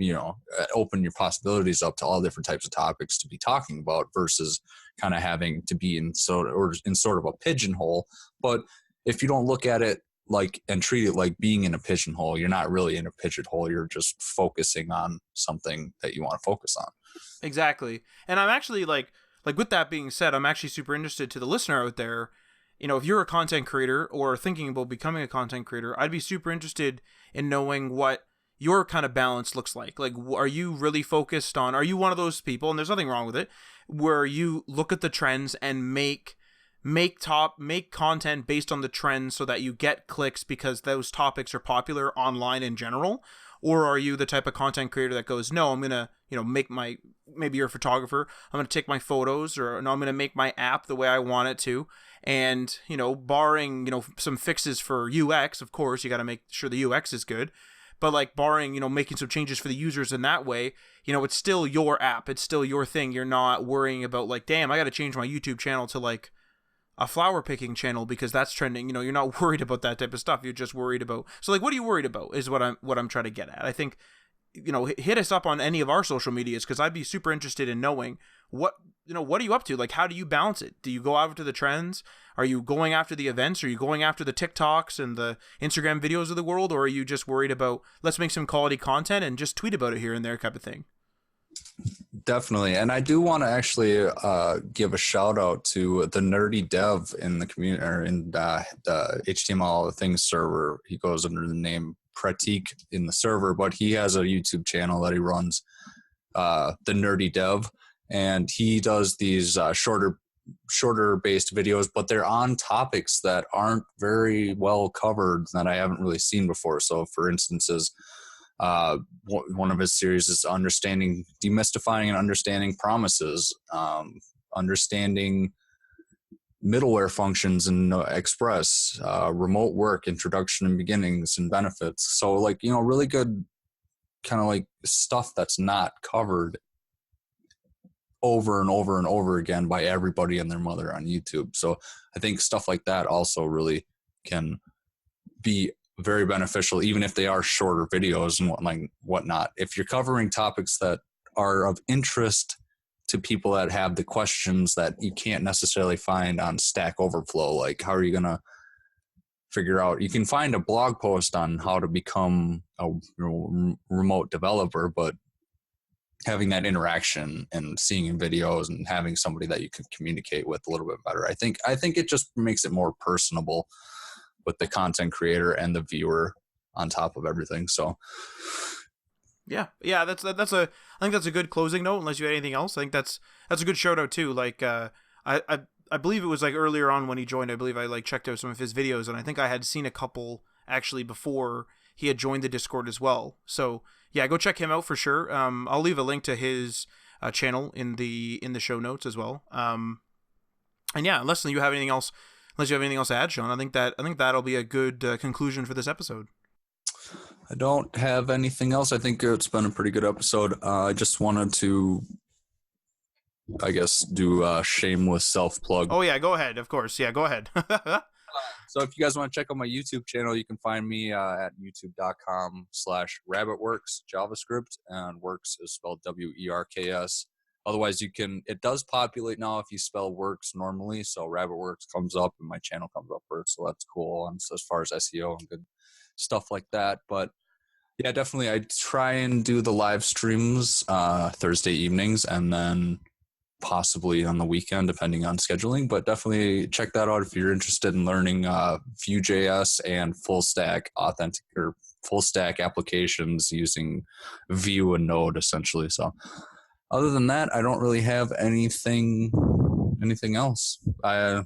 open your possibilities up to all different types of topics to be talking about, versus kind of having to be in sort of a pigeonhole. But if you don't look at it like and treat it like being in a pigeonhole, you're not really in a pigeonhole. You're just focusing on something that you want to focus on. Exactly. And I'm actually like with that being said, I'm actually super interested to the listener out there. If you're a content creator or thinking about becoming a content creator, I'd be super interested in knowing what your kind of balance looks like. Like, are you really focused on, are you one of those people, and there's nothing wrong with it, where you look at the trends and make content based on the trends so that you get clicks because those topics are popular online in general? Or are you the type of content creator that goes, no, I'm going to, maybe you're a photographer, I'm going to take my photos, or no, I'm going to make my app the way I want it to. And, barring, some fixes for UX, of course, you got to make sure the UX is good. But like barring, making some changes for the users in that way, it's still your app. It's still your thing. You're not worrying about like, damn, I got to change my YouTube channel to like a flower picking channel because that's trending. You're not worried about that type of stuff. You're just worried about, so like, what are you worried about is what I'm trying to get at. I think, hit us up on any of our social medias, because I'd be super interested in knowing what are you up to? Like, how do you balance it? Do you go after the trends? Are you going after the events? Are you going after the TikToks and the Instagram videos of the world? Or are you just worried about, let's make some quality content and just tweet about it here and there type of thing? Definitely. And I do want to actually give a shout out to the nerdy dev in the community, or in the HTML All the Things server. He goes under the name Pratik in the server, but he has a YouTube channel that he runs, the nerdy dev, and he does these shorter based videos, but they're on topics that aren't very well covered, that I haven't really seen before. So for instances, one of his series is demystifying and understanding promises, understanding middleware functions in Express, remote work, introduction and beginnings and benefits. So like, really good kind of like stuff that's not covered over and over and over again by everybody and their mother on YouTube. So I think stuff like that also really can be very beneficial, even if they are shorter videos and whatnot. If you're covering topics that are of interest to people that have the questions that you can't necessarily find on Stack Overflow, like how are you going to figure out, you can find a blog post on how to become a remote developer, but having that interaction and seeing in videos and having somebody that you can communicate with a little bit better, I think it just makes it more personable with the content creator and the viewer on top of everything. So yeah, I think that's a good closing note, unless you had anything else. I think that's a good shout out too. Like I believe it was like earlier on when he joined, I believe I like checked out some of his videos, and I think I had seen a couple actually before he had joined the Discord as well. So yeah, go check him out for sure. I'll leave a link to his channel in the show notes as well. And yeah, unless you have anything else to add, Sean, I think that'll be a good conclusion for this episode. I don't have anything else. I think it's been a pretty good episode. I just wanted to, I guess, do a shameless self-plug. Oh yeah, go ahead. Of course. Yeah, go ahead. So if you guys want to check out my YouTube channel, you can find me at youtube.com/rabbitworks JavaScript, and works is spelled WERKS. Otherwise, it does populate now if you spell works normally. So Rabbitworks comes up and my channel comes up first. So that's cool. And so as far as SEO and good stuff like that. But yeah, definitely I try and do the live streams Thursday evenings, and then possibly on the weekend, depending on scheduling. But definitely check that out if you're interested in learning Vue.js and full stack applications using Vue and Node essentially. So Other than that, I don't really have anything else.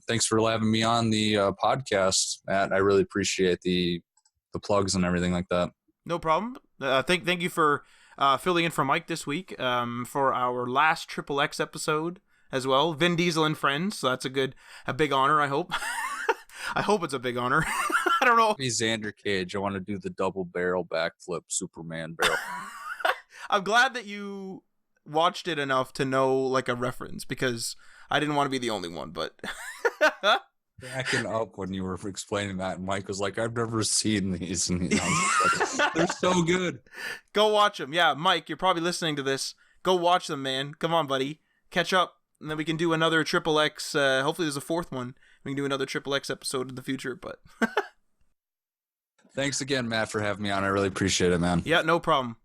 Thanks for having me on the podcast, Matt. I really appreciate the plugs and everything like that. No problem. Thank you for filling in for Mike this week for our last Triple X episode as well. Vin Diesel and friends. So that's a big honor, I hope. I hope it's a big honor. I don't know. Be Xander Cage. I want to do the double barrel backflip Superman barrel. I'm glad that you watched it enough to know like a reference, because I didn't want to be the only one, but Backing up when you were explaining that, and Mike was like, I've never seen these, and they're so good. Go watch them. Yeah, Mike, you're probably listening to this. Go watch them, man. Come on, buddy. Catch up, and then we can do another Triple X. Hopefully there's a fourth one. We can do another Triple X episode in the future, but thanks again, Matt, for having me on. I really appreciate it, man. Yeah, no problem.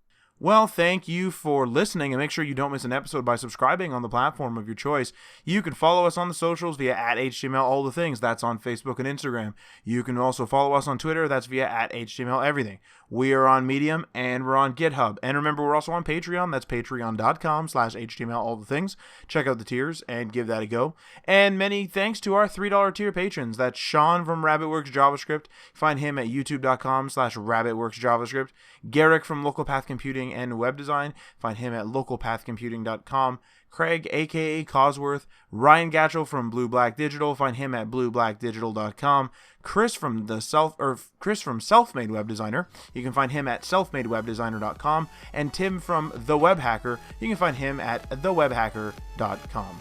Well, thank you for listening, and make sure you don't miss an episode by subscribing on the platform of your choice. You can follow us on the socials via @HTML All the Things. That's on Facebook and Instagram. You can also follow us on Twitter. That's via @HTML Everything. We are on Medium, and we're on GitHub. And remember, we're also on Patreon. That's patreon.com/HTML All the Things. Check out the tiers and give that a go. And many thanks to our $3 tier patrons. That's Sean from RabbitWorks JavaScript. Find him at youtube.com/RabbitWorksJavaScript. Garrick from Local Path Computing and Web Design. Find him at localpathcomputing.com. Craig, aka Cosworth. Ryan Gatchell from Blue Black Digital. Find him at blueblackdigital.com. Chris from Selfmade Web Designer. You can find him at selfmadewebdesigner.com. And Tim from The Web Hacker. You can find him at thewebhacker.com.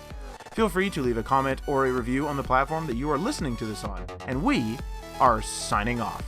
Feel free to leave a comment or a review on the platform that you are listening to this on. And we are signing off.